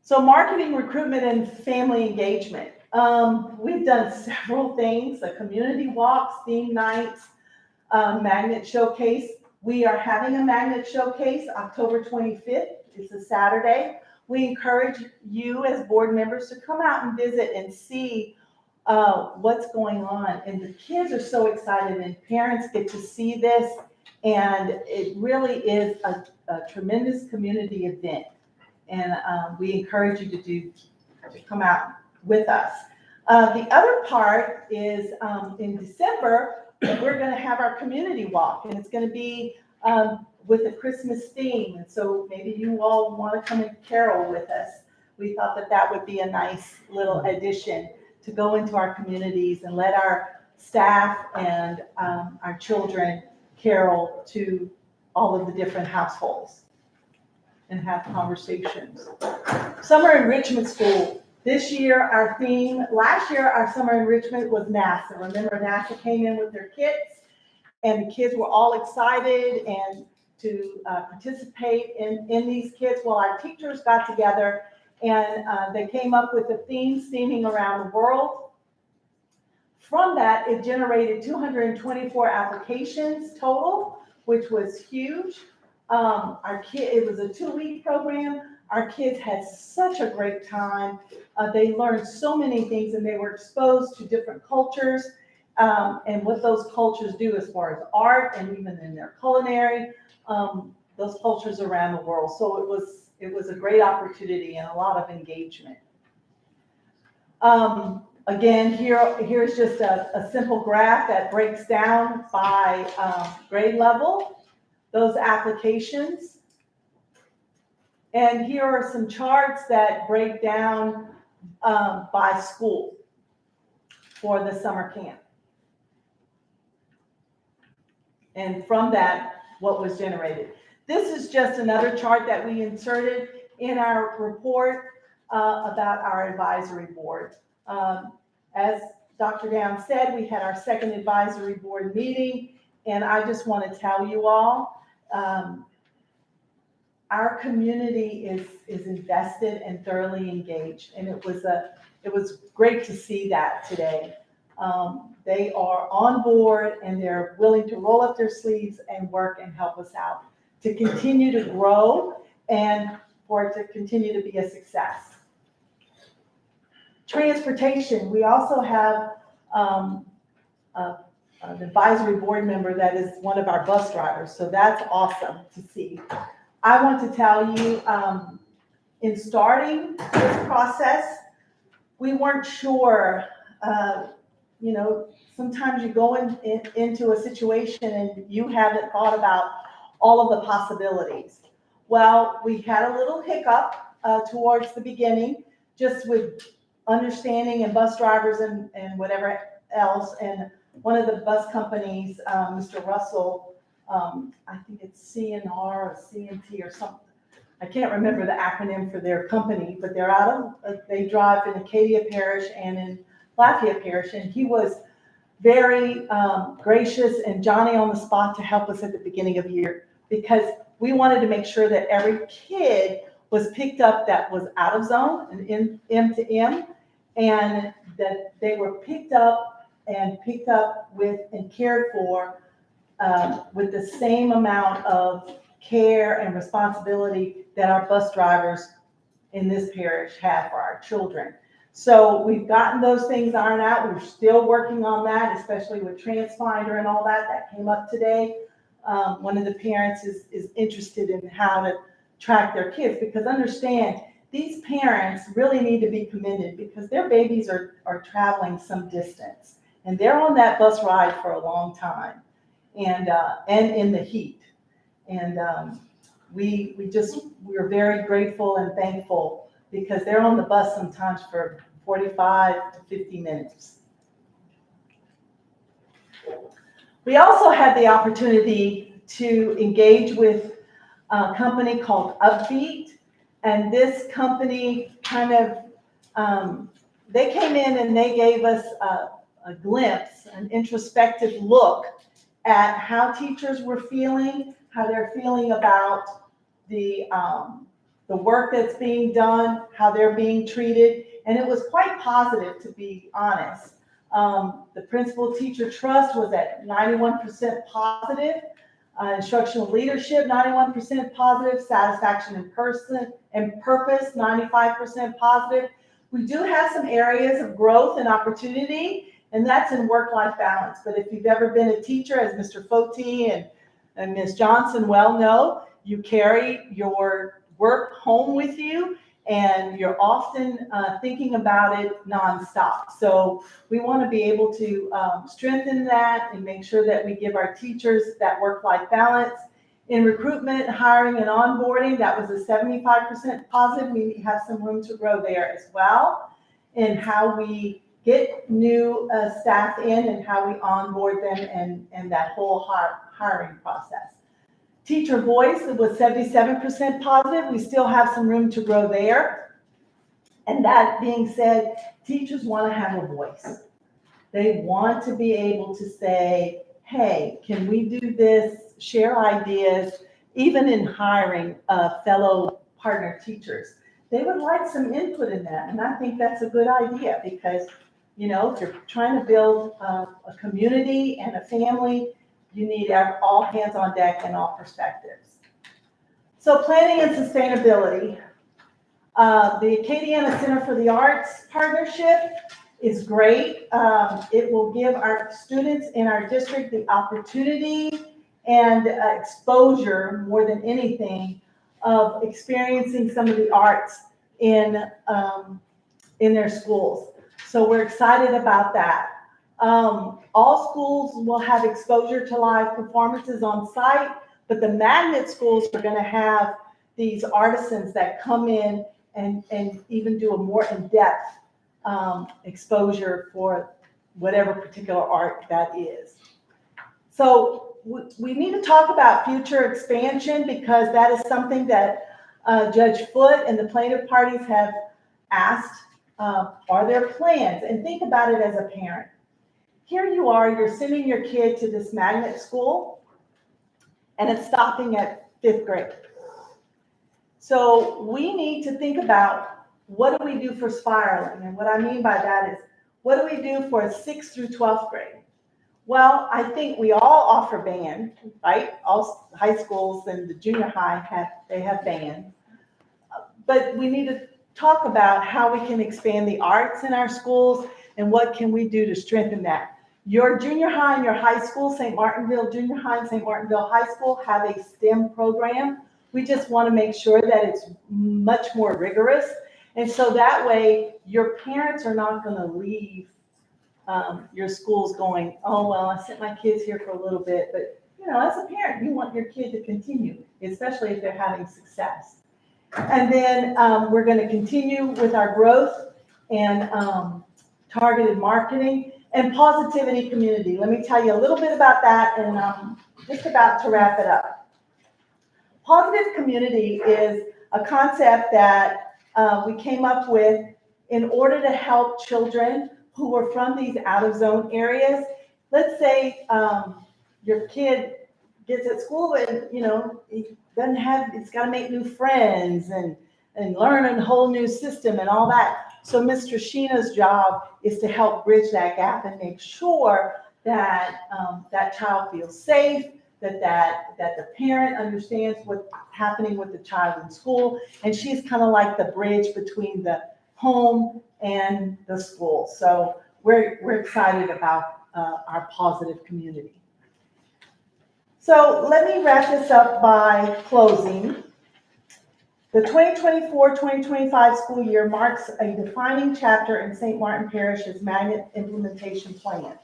So marketing, recruitment, and family engagement. We've done several things, the community walks, theme nights, magnet showcase. We are having a magnet showcase October 25th. It's a Saturday. We encourage you as board members to come out and visit and see what's going on. And the kids are so excited, and parents get to see this. And it really is a tremendous community event. And we encourage you to come out with us. The other part is in December, we're going to have our community walk, and it's going to be with a Christmas theme. And so maybe you all want to come and carol with us. We thought that would be a nice little addition to go into our communities and let our staff and our children carol to all of the different households and have conversations. Summer enrichment school. This year, our theme, last year, our summer enrichment was NASA. Remember, NASA came in with their kits, and the kids were all excited and to participate in these kits. Well, our teachers got together and they came up with a theme, theming around the world. From that, it generated 224 applications total, which was huge. It was a 2-week program. Our kids had such a great time. They learned so many things, and they were exposed to different cultures and what those cultures do as far as art and even in their culinary, those cultures around the world. So it was a great opportunity and a lot of engagement. Again, here's just a simple graph that breaks down by grade level those applications. And here are some charts that break down by school for the summer camp. And from that, what was generated. This is just another chart that we inserted in our report about our advisory board. As Dr. Down said, we had our second advisory board meeting, and I just want to tell you all, our community is invested and thoroughly engaged, and it was great to see that today. They are on board, and they're willing to roll up their sleeves and work and help us out to continue to grow and for it to continue to be a success. Transportation, we also have an advisory board member that is one of our bus drivers, so that's awesome to see. I want to tell you, in starting this process, we weren't sure, sometimes you go into a situation and you haven't thought about all of the possibilities. Well, we had a little hiccup towards the beginning, just with understanding and bus drivers and whatever else. And one of the bus companies, Mr. Russell, I think it's CNR or CNT or something. I can't remember the acronym for their company, but they drive in Acadia Parish and in Lafayette Parish. And he was very gracious and Johnny on the spot to help us at the beginning of the year, because we wanted to make sure that every kid was picked up that was out of zone and in M to M, and that they were picked up with and cared for with the same amount of care and responsibility that our bus drivers in this parish have for our children. So we've gotten those things ironed out. We're still working on that, especially with TransFinder and all that came up today. One of the parents is interested in how to track their kids, because understand, these parents really need to be commended because their babies are traveling some distance and they're on that bus ride for a long time and in the heat. And we're very grateful and thankful because they're on the bus sometimes for 45 to 50 minutes. We also had the opportunity to engage with a company called Upbeat, and this company they came in and they gave us a glimpse, an introspective look at how teachers were feeling, how they're feeling about the work that's being done, how they're being treated, and it was quite positive, to be honest. The principal teacher trust was at 91% positive, instructional leadership 91% positive, satisfaction in person and purpose 95% positive. We do have some areas of growth and opportunity, and that's in work-life balance. But if you've ever been a teacher, as Mr. Foti and Ms. Johnson well know, you carry your work home with you, and you're often thinking about it nonstop. So we want to be able to strengthen that and make sure that we give our teachers that work-life balance. In recruitment, hiring, and onboarding, that was a 75% positive. We have some room to grow there as well, in how we get new staff in and how we onboard them and that whole hiring process. Teacher voice, it was 77% positive. We still have some room to grow there. And that being said, teachers want to have a voice. They want to be able to say, hey, can we do this? Share ideas, even in hiring fellow partner teachers. They would like some input in that. And I think that's a good idea because, if you're trying to build a community and a family, you need all hands on deck and all perspectives. So planning and sustainability. The Acadiana Center for the Arts partnership is great. It will give our students in our district the opportunity and exposure, more than anything, of experiencing some of the arts in their schools. So we're excited about that. All schools will have exposure to live performances on site, but the magnet schools are going to have these artisans that come in and even do a more in-depth exposure for whatever particular art that is. So we need to talk about future expansion because that is something that Judge Foote and the plaintiff parties have asked. Are there plans? And think about it as a parent. Here you are, you're sending your kid to this magnet school, and it's stopping at 5th grade. So we need to think about what do we do for spiraling? And what I mean by that is, what do we do for 6th through 12th grade? Well, I think we all offer band, right? All high schools and the junior high have band. But we need to talk about how we can expand the arts in our schools and what can we do to strengthen that. Your junior high and your high school, St. Martinville Junior High and St. Martinville High School, have a STEM program. We just want to make sure that it's much more rigorous. And so that way, your parents are not going to leave your schools going, oh, well, I sent my kids here for a little bit. But, you know, as a parent, you want your kid to continue, especially if they're having success. And then we're going to continue with our growth and targeted marketing and positivity community. Let me tell you a little bit about that, and I'm just about to wrap it up. Positive community is a concept that we came up with in order to help children who are from these out-of-zone areas. Let's say your kid gets at school and, you know, it's got to make new friends and learn a whole new system and all that. So Mr. Sheena's job is to help bridge that gap and make sure that that child feels safe, that the parent understands what's happening with the child in school. And she's kind of like the bridge between the home and the school. So we're excited about our positive community. So let me wrap this up by closing. The 2024-2025 school year marks a defining chapter in St. Martin Parish's Magnet Implementation Plan.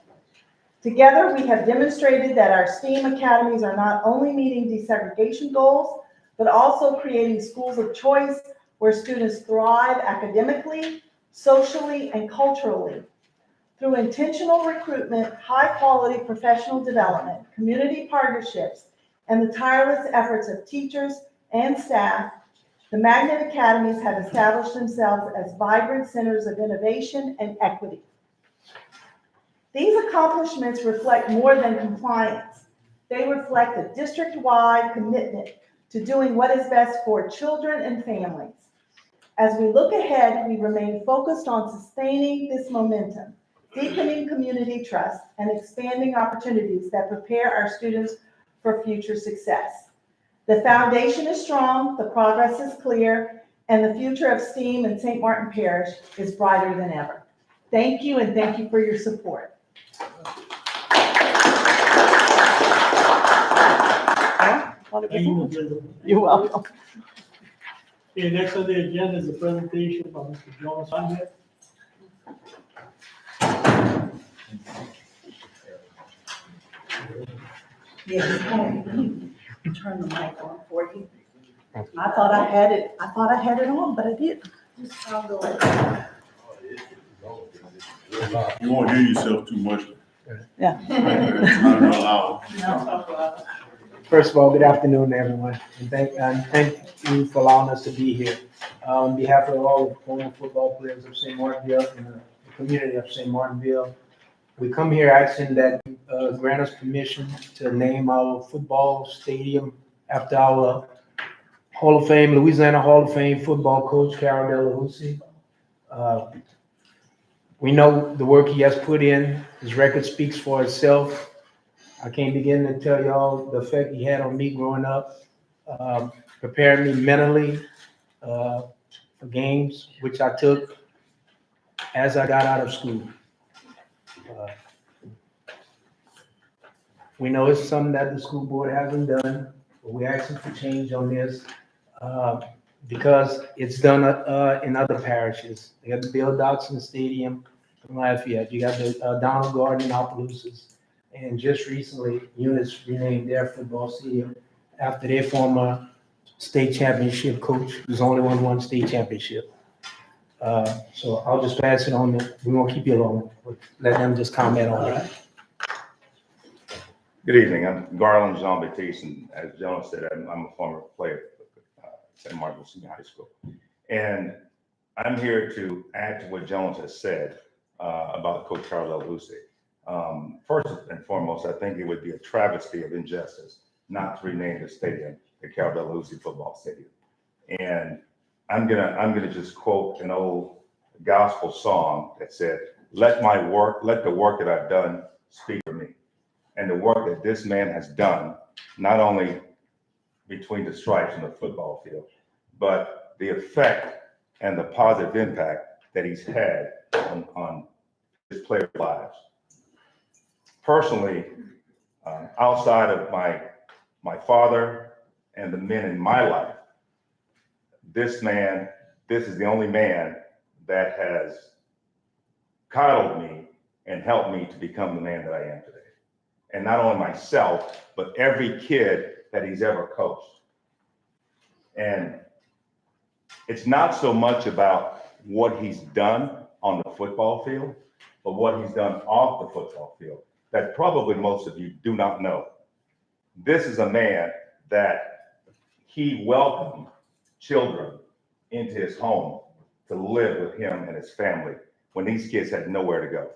Together, we have demonstrated that our STEAM academies are not only meeting desegregation goals, but also creating schools of choice where students thrive academically, socially, and culturally. Through intentional recruitment, high-quality professional development, community partnerships, and the tireless efforts of teachers and staff, the Magnet Academies have established themselves as vibrant centers of innovation and equity. These accomplishments reflect more than compliance. They reflect a district-wide commitment to doing what is best for children and families. As we look ahead, we remain focused on sustaining this momentum, deepening community trust, and expanding opportunities that prepare our students for future success. The foundation is strong, the progress is clear, and the future of STEAM in St. Martin Parish is brighter than ever. Thank you, and thank you for your support. Thank you, Ms. Elizabeth. You're welcome. Okay, next on the agenda is a presentation by Mr. Jonas Ahmed. Yes, turn the mic on for you. I thought I had it on, but I didn't. You won't hear yourself too much. Yeah. It's not allowed. No. First of all, good afternoon, everyone, and thank you for allowing us to be here. On behalf of all the former football players of St. Martinville and the community of St. Martinville, we come here asking that grant us permission to name our football stadium after our Hall of Fame, Louisiana Hall of Fame football coach, Carol Delahousie. We know the work he has put in. His record speaks for itself. I can't begin to tell y'all the effect he had on me growing up, preparing me mentally for games, which I took as I got out of school. We know it's something that the school board hasn't done, but we're asking for change on this because it's done in other parishes. They got the Bill Dodson Stadium in Lafayette. You got the Donald Garden in Opelousas. And just recently, Eunice renamed their football stadium after their former state championship coach, who's only won state championship. So I'll just pass it on. We won't keep you long. Let them just comment on it. Good evening. I'm Garland Jean Baptiste, and as Jonas said, I'm a former player at St. Martin Senior High School. And I'm here to add to what Jonas has said about Coach Carl Delahousie. First and foremost, I think it would be a travesty of injustice not to rename the stadium the Carol Delahousie Football Stadium. And I'm gonna just quote an old gospel song that said, let the work that I've done speak for me. And the work that this man has done, not only between the stripes on the football field, but the effect and the positive impact that he's had on his players' lives. Personally, outside of my father and the men in my life, this is the only man that has coddled me and helped me to become the man that I am today. And not only myself, but every kid that he's ever coached. And it's not so much about what he's done on the football field, but what he's done off the football field that probably most of you do not know. This is a man that he welcomed children into his home to live with him and his family when these kids had nowhere to go.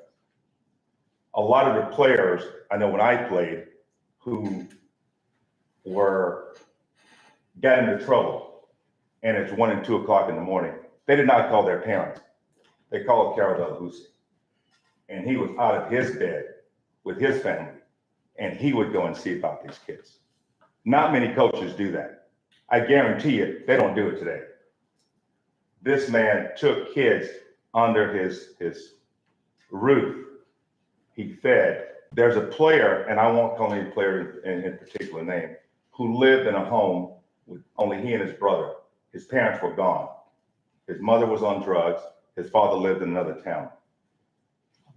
A lot of the players I know when I played who got into trouble and it's 1 and 2 o'clock in the morning, they did not call their parents. They called Carol Delahousie. And he was out of his bed with his family and he would go and see about these kids. Not many coaches do that. I guarantee you, they don't do it today. This man took kids under his roof. He fed. There's a player, and I won't call any player in particular name, who lived in a home with only he and his brother. His parents were gone. His mother was on drugs. His father lived in another town.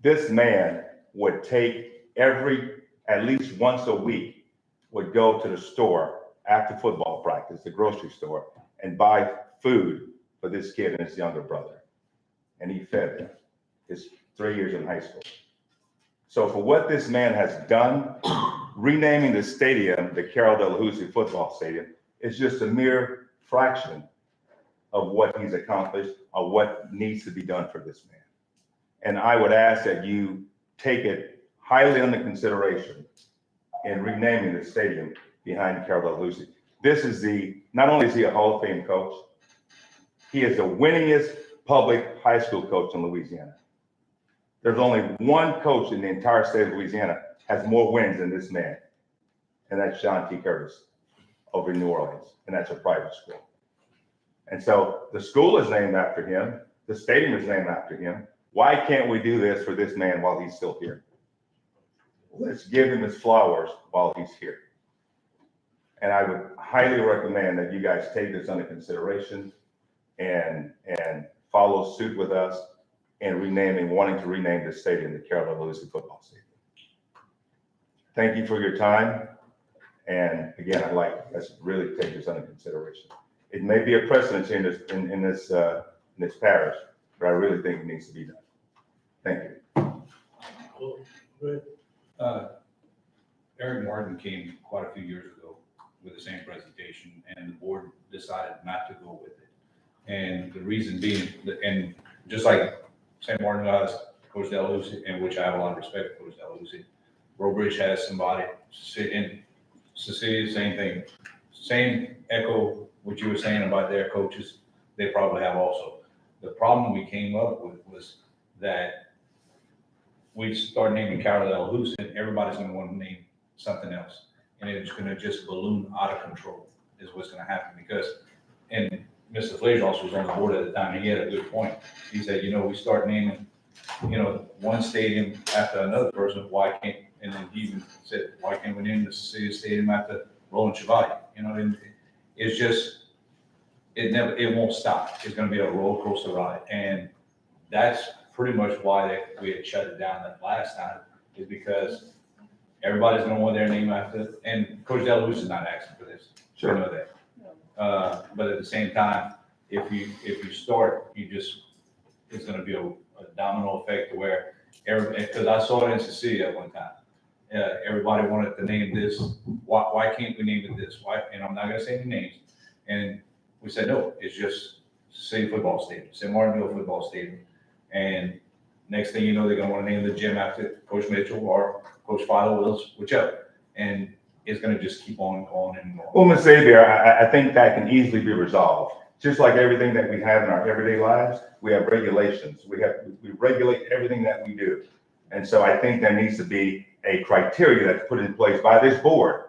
This man would take at least once a week, would go to the store after football practice, the grocery store, and buy food for this kid and his younger brother. And he fed them his 3 years in high school. So for what this man has done, renaming the stadium the Carol Delahousie Football Stadium is just a mere fraction of what he's accomplished or what needs to be done for this man. And I would ask that you take it highly under consideration in renaming the stadium behind Carol Delahousie. Not only is he a Hall of Fame coach, he is the winningest public high school coach in Louisiana. There's only one coach in the entire state of Louisiana has more wins than this man, and that's John T. Curtis over in New Orleans, and that's a private school. And so the school is named after him. The stadium is named after him. Why can't we do this for this man while he's still here? Let's give him his flowers while he's here. And I would highly recommend that you guys take this under consideration and follow suit with us in wanting to rename the stadium the Carol Delahousie Football Stadium. Thank you for your time. And again, I'd like us to really take this under consideration. It may be a precedent in this parish, but I really think it needs to be done. Thank you. Eric Martin came quite a few years ago with the same presentation, and the board decided not to go with it. And the reason being, and just like St. Martin has Coach Delahousie, and which I have a lot of respect for Coach Delahousie, Robridge has somebody, and Cecilia, same thing. Same echo what you were saying about their coaches, they probably have also. The problem we came up with was that we start naming Carol Delahousie, and everybody's going to want to name something else, and it's going to just balloon out of control is what's going to happen. Because, and Mr. Flajoss was on the board at the time, and he had a good point. He said, we start naming, one stadium after another person, why can't, and then he even said, why can't we name the city stadium after Roland Chevalier? And it's just, it won't stop. It's going to be a roller coaster ride, and that's pretty much why we had shut it down that last time, is because everybody's going to want their name after, and Coach Delahousie is not asking for this. Sure. You know that. But at the same time, if you start, it's going to be a domino effect to where because I saw it in Cecilia at one time. Everybody wanted to name this. Why can't we name it this? Why? And I'm not going to say any names. And we said, no, it's just City Football Stadium, St. Martinville Football Stadium. And next thing you know, they're going to want to name the gym after Coach Mitchell or Coach Philo Wills, whichever. And it's going to just keep on going and going. Well, Ms. Xavier, I think that can easily be resolved. Just like everything that we have in our everyday lives, we have regulations. We regulate everything that we do. And so I think there needs to be a criteria that's put in place by this board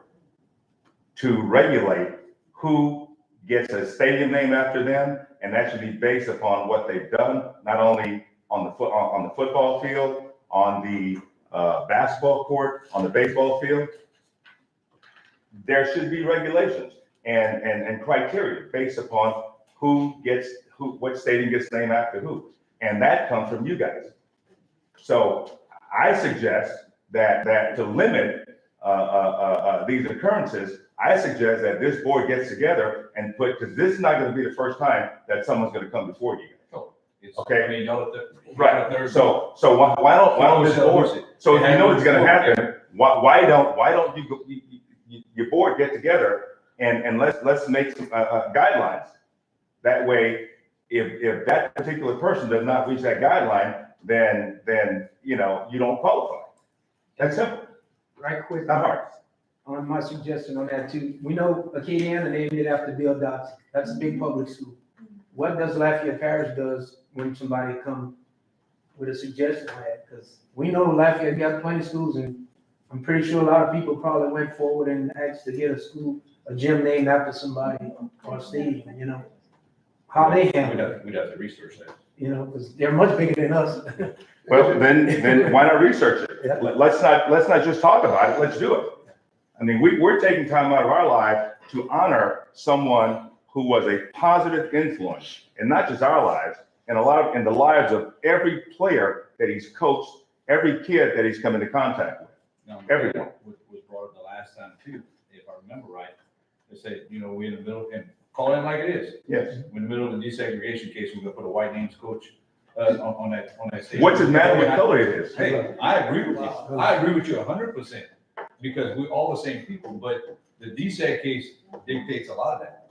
to regulate who gets a stadium named after them, and that should be based upon what they've done, not only on the football field, on the basketball court, on the baseball field. There should be regulations and criteria based upon what stadium gets named after who. And that comes from you guys. So I suggest that to limit these occurrences, I suggest that this board gets together and because this is not gonna be the first time that someone's gonna come before you. Okay. I mean, y'all, Right, so why don't this board, so if you know it's gonna happen, why don't you go, your board get together and let's make some guidelines. That way, if that particular person does not reach that guideline, then you don't qualify. That's simple. Right quick. Not hard. On my suggestion on that too, we know Acadiana named it after Bill Dodson. That's a big public school. What does Lafayette Parish does when somebody come with a suggestion on that? Because we know Lafayette got plenty of schools, and I'm pretty sure a lot of people probably went forward and asked to get a gym named after somebody or a stadium, How they handle it, We'd have to research that. because they're much bigger than us. Well, then why not research it? Let's not just talk about it, let's do it. I mean, we're taking time out of our life to honor someone who was a positive influence, and not just our lives, in the lives of every player that he's coached, every kid that he's come into contact with. Now, Everyone. was brought up the last time too, if I remember right. They say, we're in the middle, and call it like it is. Yes. We're in the middle of the desegregation case, we're gonna put a white names coach on that stage. What's it matter what color it is? Hey, I agree with you. I agree with you 100%, because we're all the same people, but the deseg case dictates a lot of that.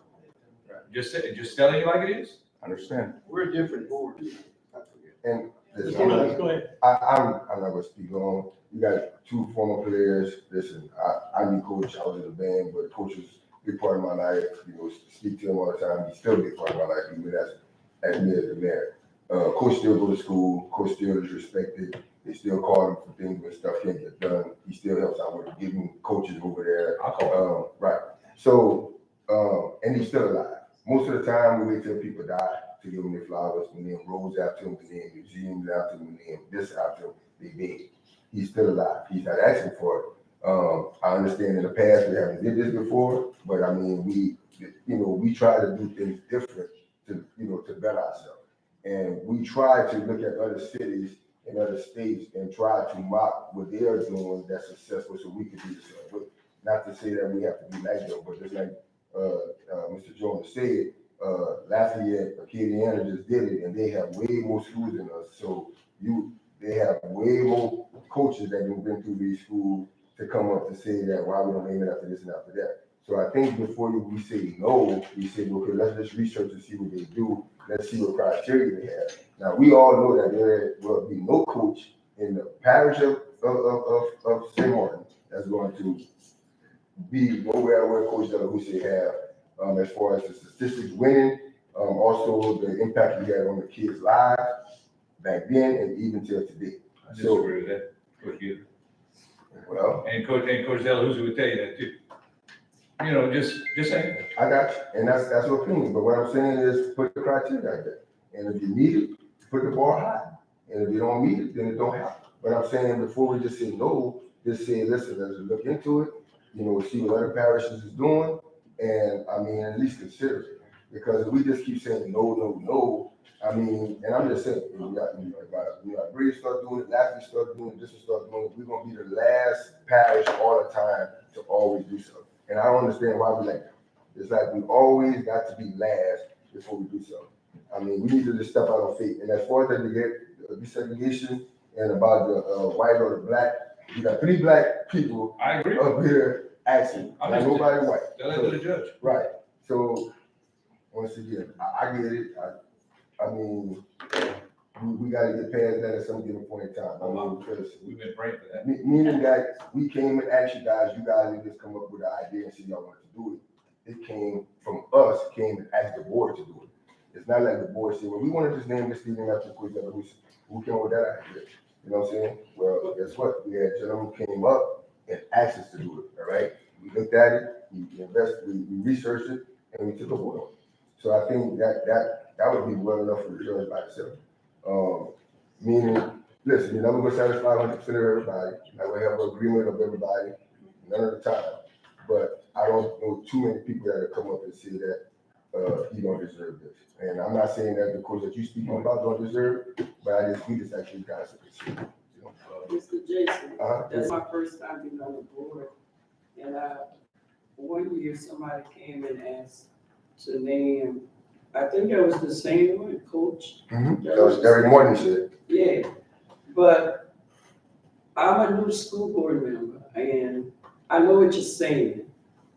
Just telling you like it is. Understand. We're different boards. And Let's listen, go ahead. I'm not gonna speak long. You got two former players. Listen, I knew Coach, I was in the band, but Coach was a big part of my life. Speak to him all the time. He's still a big part of my life, even as me as the mayor. Coach still go to school. Coach still is respected. They still call him for things when stuff can't get done. He still helps out with giving coaches over there. Right. So, and he's still alive. Most of the time, we wait till people die to give them their flowers. We name roads after him. We name museums after him. We name this after him. They big. He's still alive. He's not asking for it. I understand in the past we haven't did this before, but I mean we try to do things different to better ourselves, and we try to look at other cities and other states and try to mock what they are doing that's successful, so we can do the same. Not to say that we have to be like them, but just like Mr. Jones said, Lafayette, Acadiana just did it, and they have way more schools than us. So they have way more coaches that have been through these schools to come up to say that why we don't name it after this and after that. So I think before we say no, we say, okay, let's just research and see what they do. Let's see what criteria they have. Now, we all know that there will be no coach in the parish of St. Martin that's going to be nowhere where Coach Delahousie have as far as the statistics winning, also the impact he had on the kids' lives back then and even till today. I disagree with that, Coach Gill. Well, and Coach Delahousie would tell you that too. Just saying. I got you, and that's your opinion. But what I'm saying is put the criteria out there, and if you meet it, put the bar high, and if you don't meet it, then it don't happen. But I'm saying before we just say no, just say listen, let's look into it. See what other parishes is doing, and I mean at least consider it. Because if we just keep saying no, I mean, and I'm just saying, Brady start doing it, Lafayette start doing it, this will start doing it, we're gonna be the last parish all the time to always do something. And I don't understand why we like that. It's like we always got to be last before we do something. I mean, we need to just step out on faith. And as far as the desegregation and about the white or the black, you got 3 black people I agree up here asking, like nobody white. Tell that to the judge. Right. So once again, I get it. I mean, we got to get past that at some given point in time. I mean, because we've been praying for that. Meaning that we came and asked you guys didn't just come up with an idea and say y'all wanted to do it. It came from us, came and asked the board to do it. It's not like the board said, well, we want to just name this stadium after Coach Delahousie. Who came up with that idea? You know what I'm saying? Well, guess what? We had a gentleman who came up and asked us to do it, all right? We looked at it, we invested, we researched it, and we took a vote on it. So I think that would be well enough for the judge by itself. Meaning, listen, you're never gonna satisfy 100% of everybody, I will have an agreement of everybody, none of the time. But I don't know too many people that have come up and say that, you don't deserve this. And I'm not saying that the coach that you speaking about don't deserve, but we just actually got to consider. Mr. Jason, Uh-huh. that's my first time being on the board. And, one year somebody came and asked to name, I think that was the same one, coach. Mm-hmm. That was Derek Morton said. Yeah, but I'm a new school board member and I know what you're saying.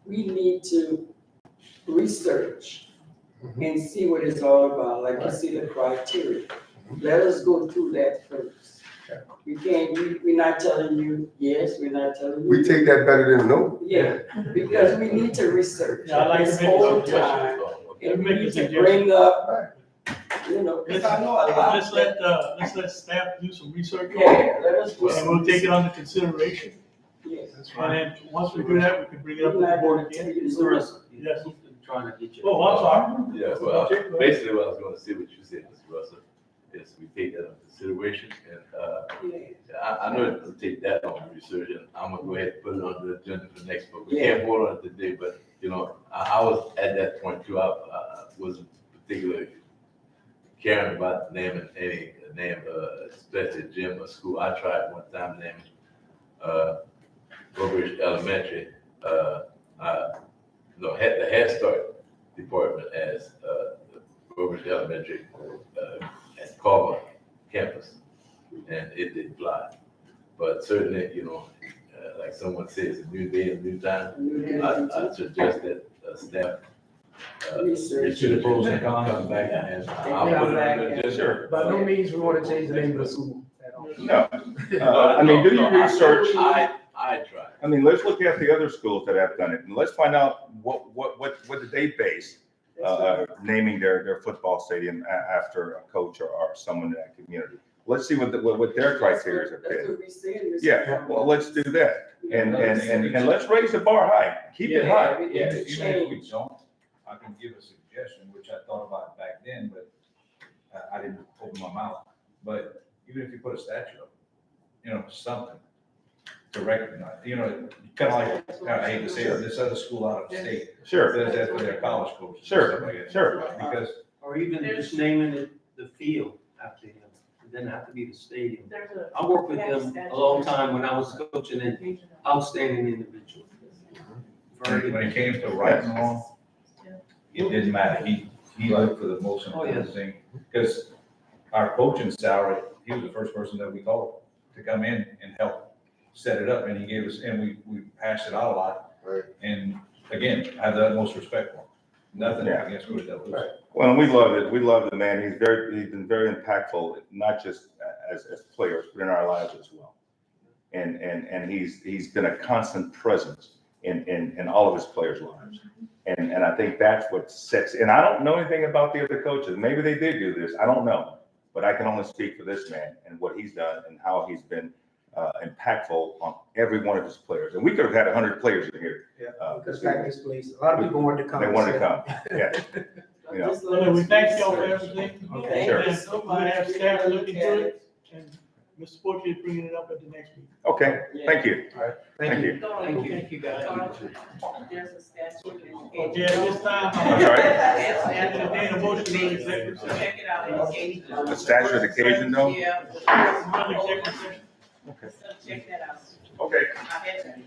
We need to research and see what it's all about, like you see the criteria. Let us go through that first. We can't, we're not telling you yes, we're not telling you. We take that better than no. Yeah, because we need to research Yeah, I'd like to this make a whole suggestion. time. And we Make a need to suggestion. bring up, you know, because I know a lot. Let's let staff do some research on it. Yeah, let us do And some we'll take it research. under consideration. Yes. And then, once we do that, we can bring it up to the board again. Yes. Trying to get you. Oh, I'm sorry. Yeah, well, basically what I was gonna say, what you said, Mr. Russell, is we take that into consideration, and, I know it'll take that long research, and I'm gonna go ahead and put it on the agenda for next, but we can't vote on it today, but, you know, I was at that point too, I wasn't particularly caring about naming any name, especially gym or school. I tried one time naming, Parish Elementary, no, the Head Start department as, the Parish Elementary, at Carver campus, and it didn't fly. But certainly, you know, like someone says, a new day, a new time, I suggest that staff, Research. To the pros and cons. come back and I'll Yeah, put it on the back. agenda. Sure. By no means we want to change the name of the school at all. No. I mean, do your research. I tried. I mean, let's look at the other schools that have done it, and let's find out what did they base naming their football stadium after a coach or someone in that community. Let's see what their criteria have That's been. what we said, Mr. Yeah, well, let's do that, and let's raise the bar high, keep it high. Yeah, even if we don't, I can give a suggestion, which I thought about back then, but I didn't open my mouth. But even if you put a statue up, you know, something to recognize, you know, kind of like, I hate to say it, this other school out of state. Sure. Does that for their college coaches. and Sure, stuff like that. sure. Because Or even just naming it the field after him. It doesn't have to be the stadium. There's a. I worked with them a long time when I was coaching an outstanding individual. when it came to right and wrong, it didn't matter. He looked for the most important thing. Because our coaching salary, he was the first person that we called to come in and help set it up. And he gave us, and we hashed it out a lot. Right. And again, I have the utmost respect for him. Nothing Yeah. against what that was. Right. Well, we love it. We love the man. He's been very impactful, not just as players, but in our lives as well. And he's been a constant presence in all of his players' lives. And I think that's what sets, and I don't know anything about the other coaches. Maybe they did do this. I don't know. But I can only speak for this man and what he's done and how he's been impactful on every one of his players. And we could have had 100 players in here. Because back this place, a lot of people wanted to come. They wanted to come, yeah. You know. Well, we thank y'all for everything. Okay. Sure. Thank you so We much. have staff looking through it, and Mr. Porter is bringing it up at the next meeting. Okay, thank you. Thank you. Thank you, guys. There's a statute. Okay, at this time, That's all right. entertain a motion to executive session. Check it out. The statute of occasion, though? Yeah. Executive session. So check that out. Okay. I had that.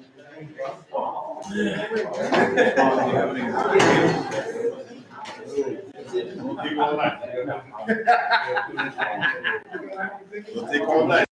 We'll take all night.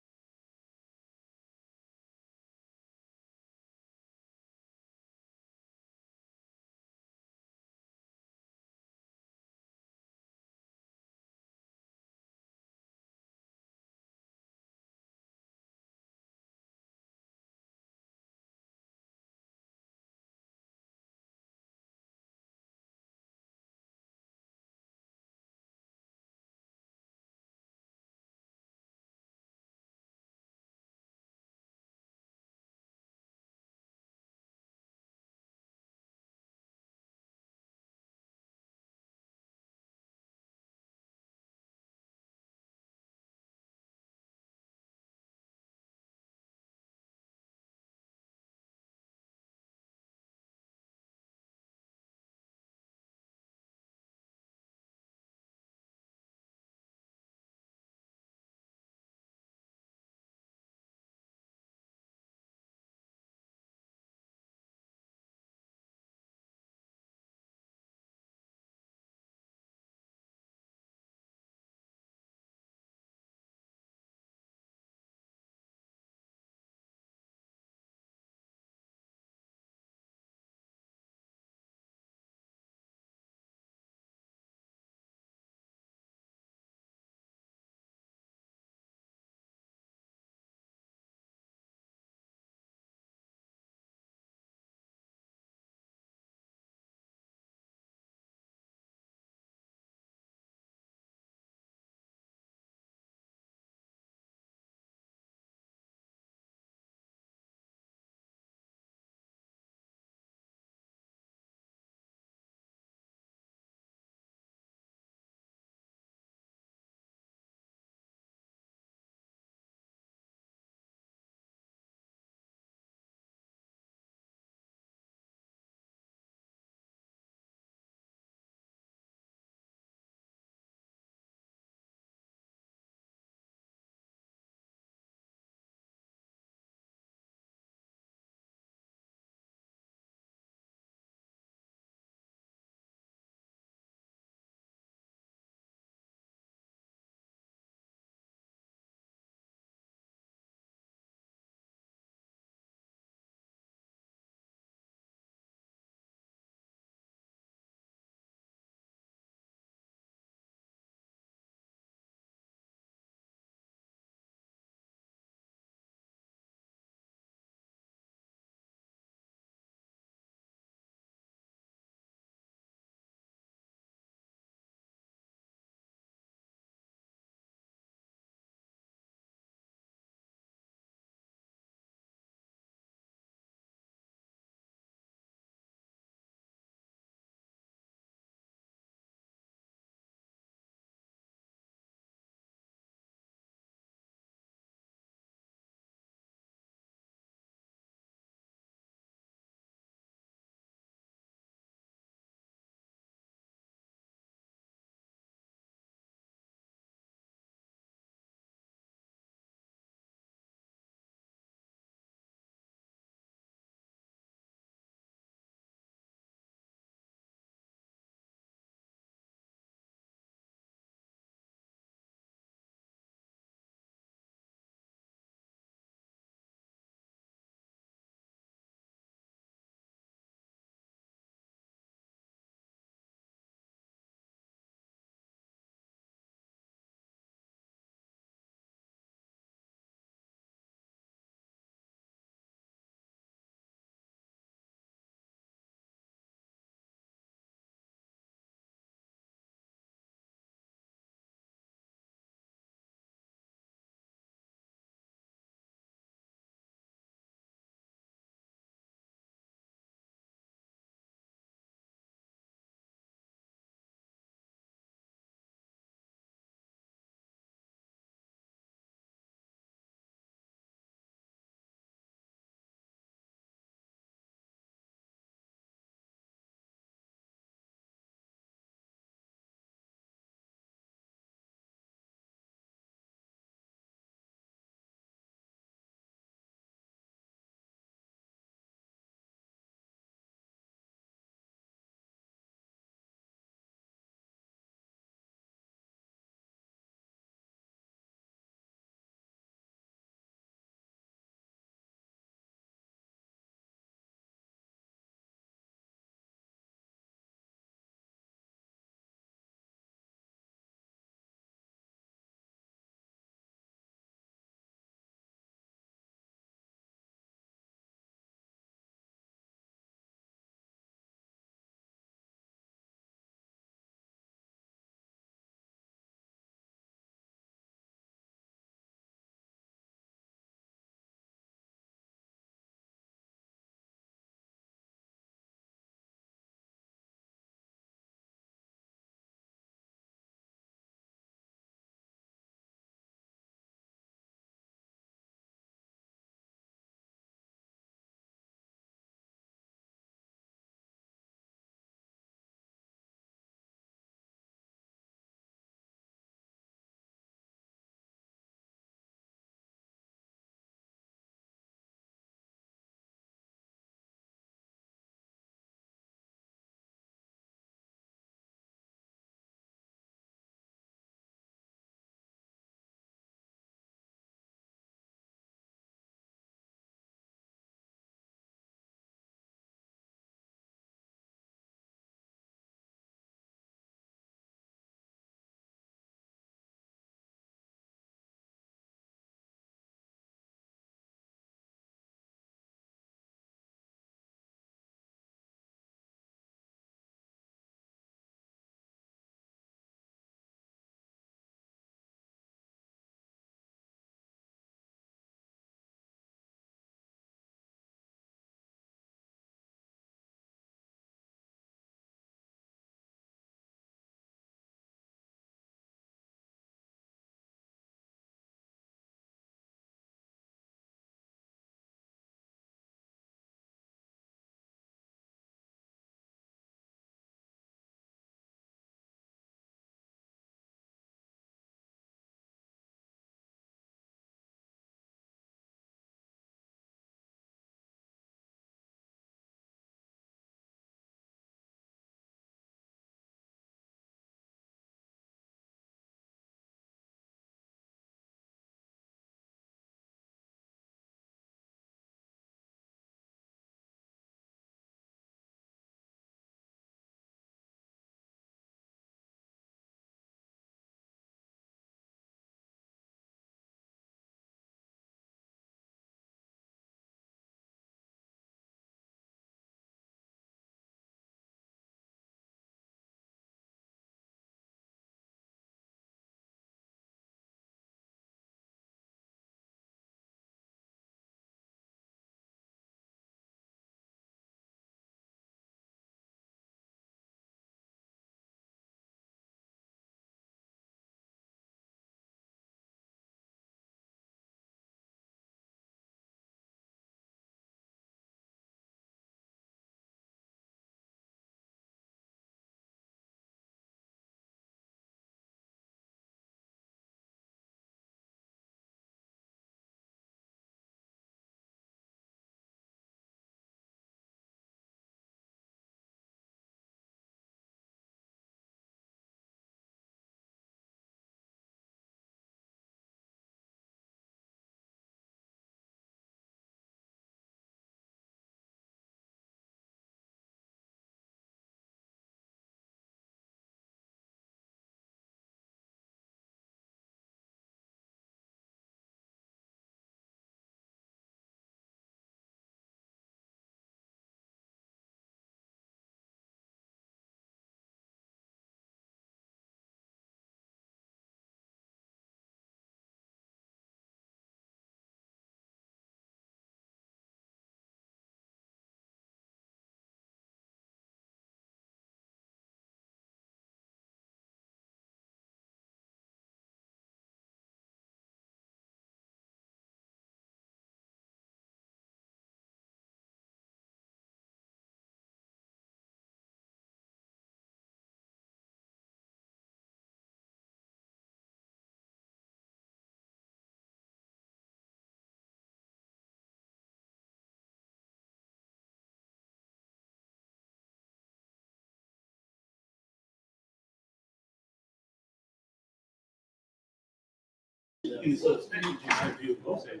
any such thing. You said you were gonna say.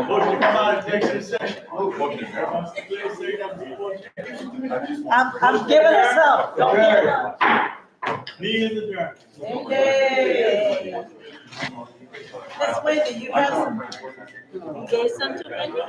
Motion to come out of executive session. I'm giving us up. Don't give it up. Meeting is adjourned. Yay. Miss Wendy, you have some, you gave some to Wendy?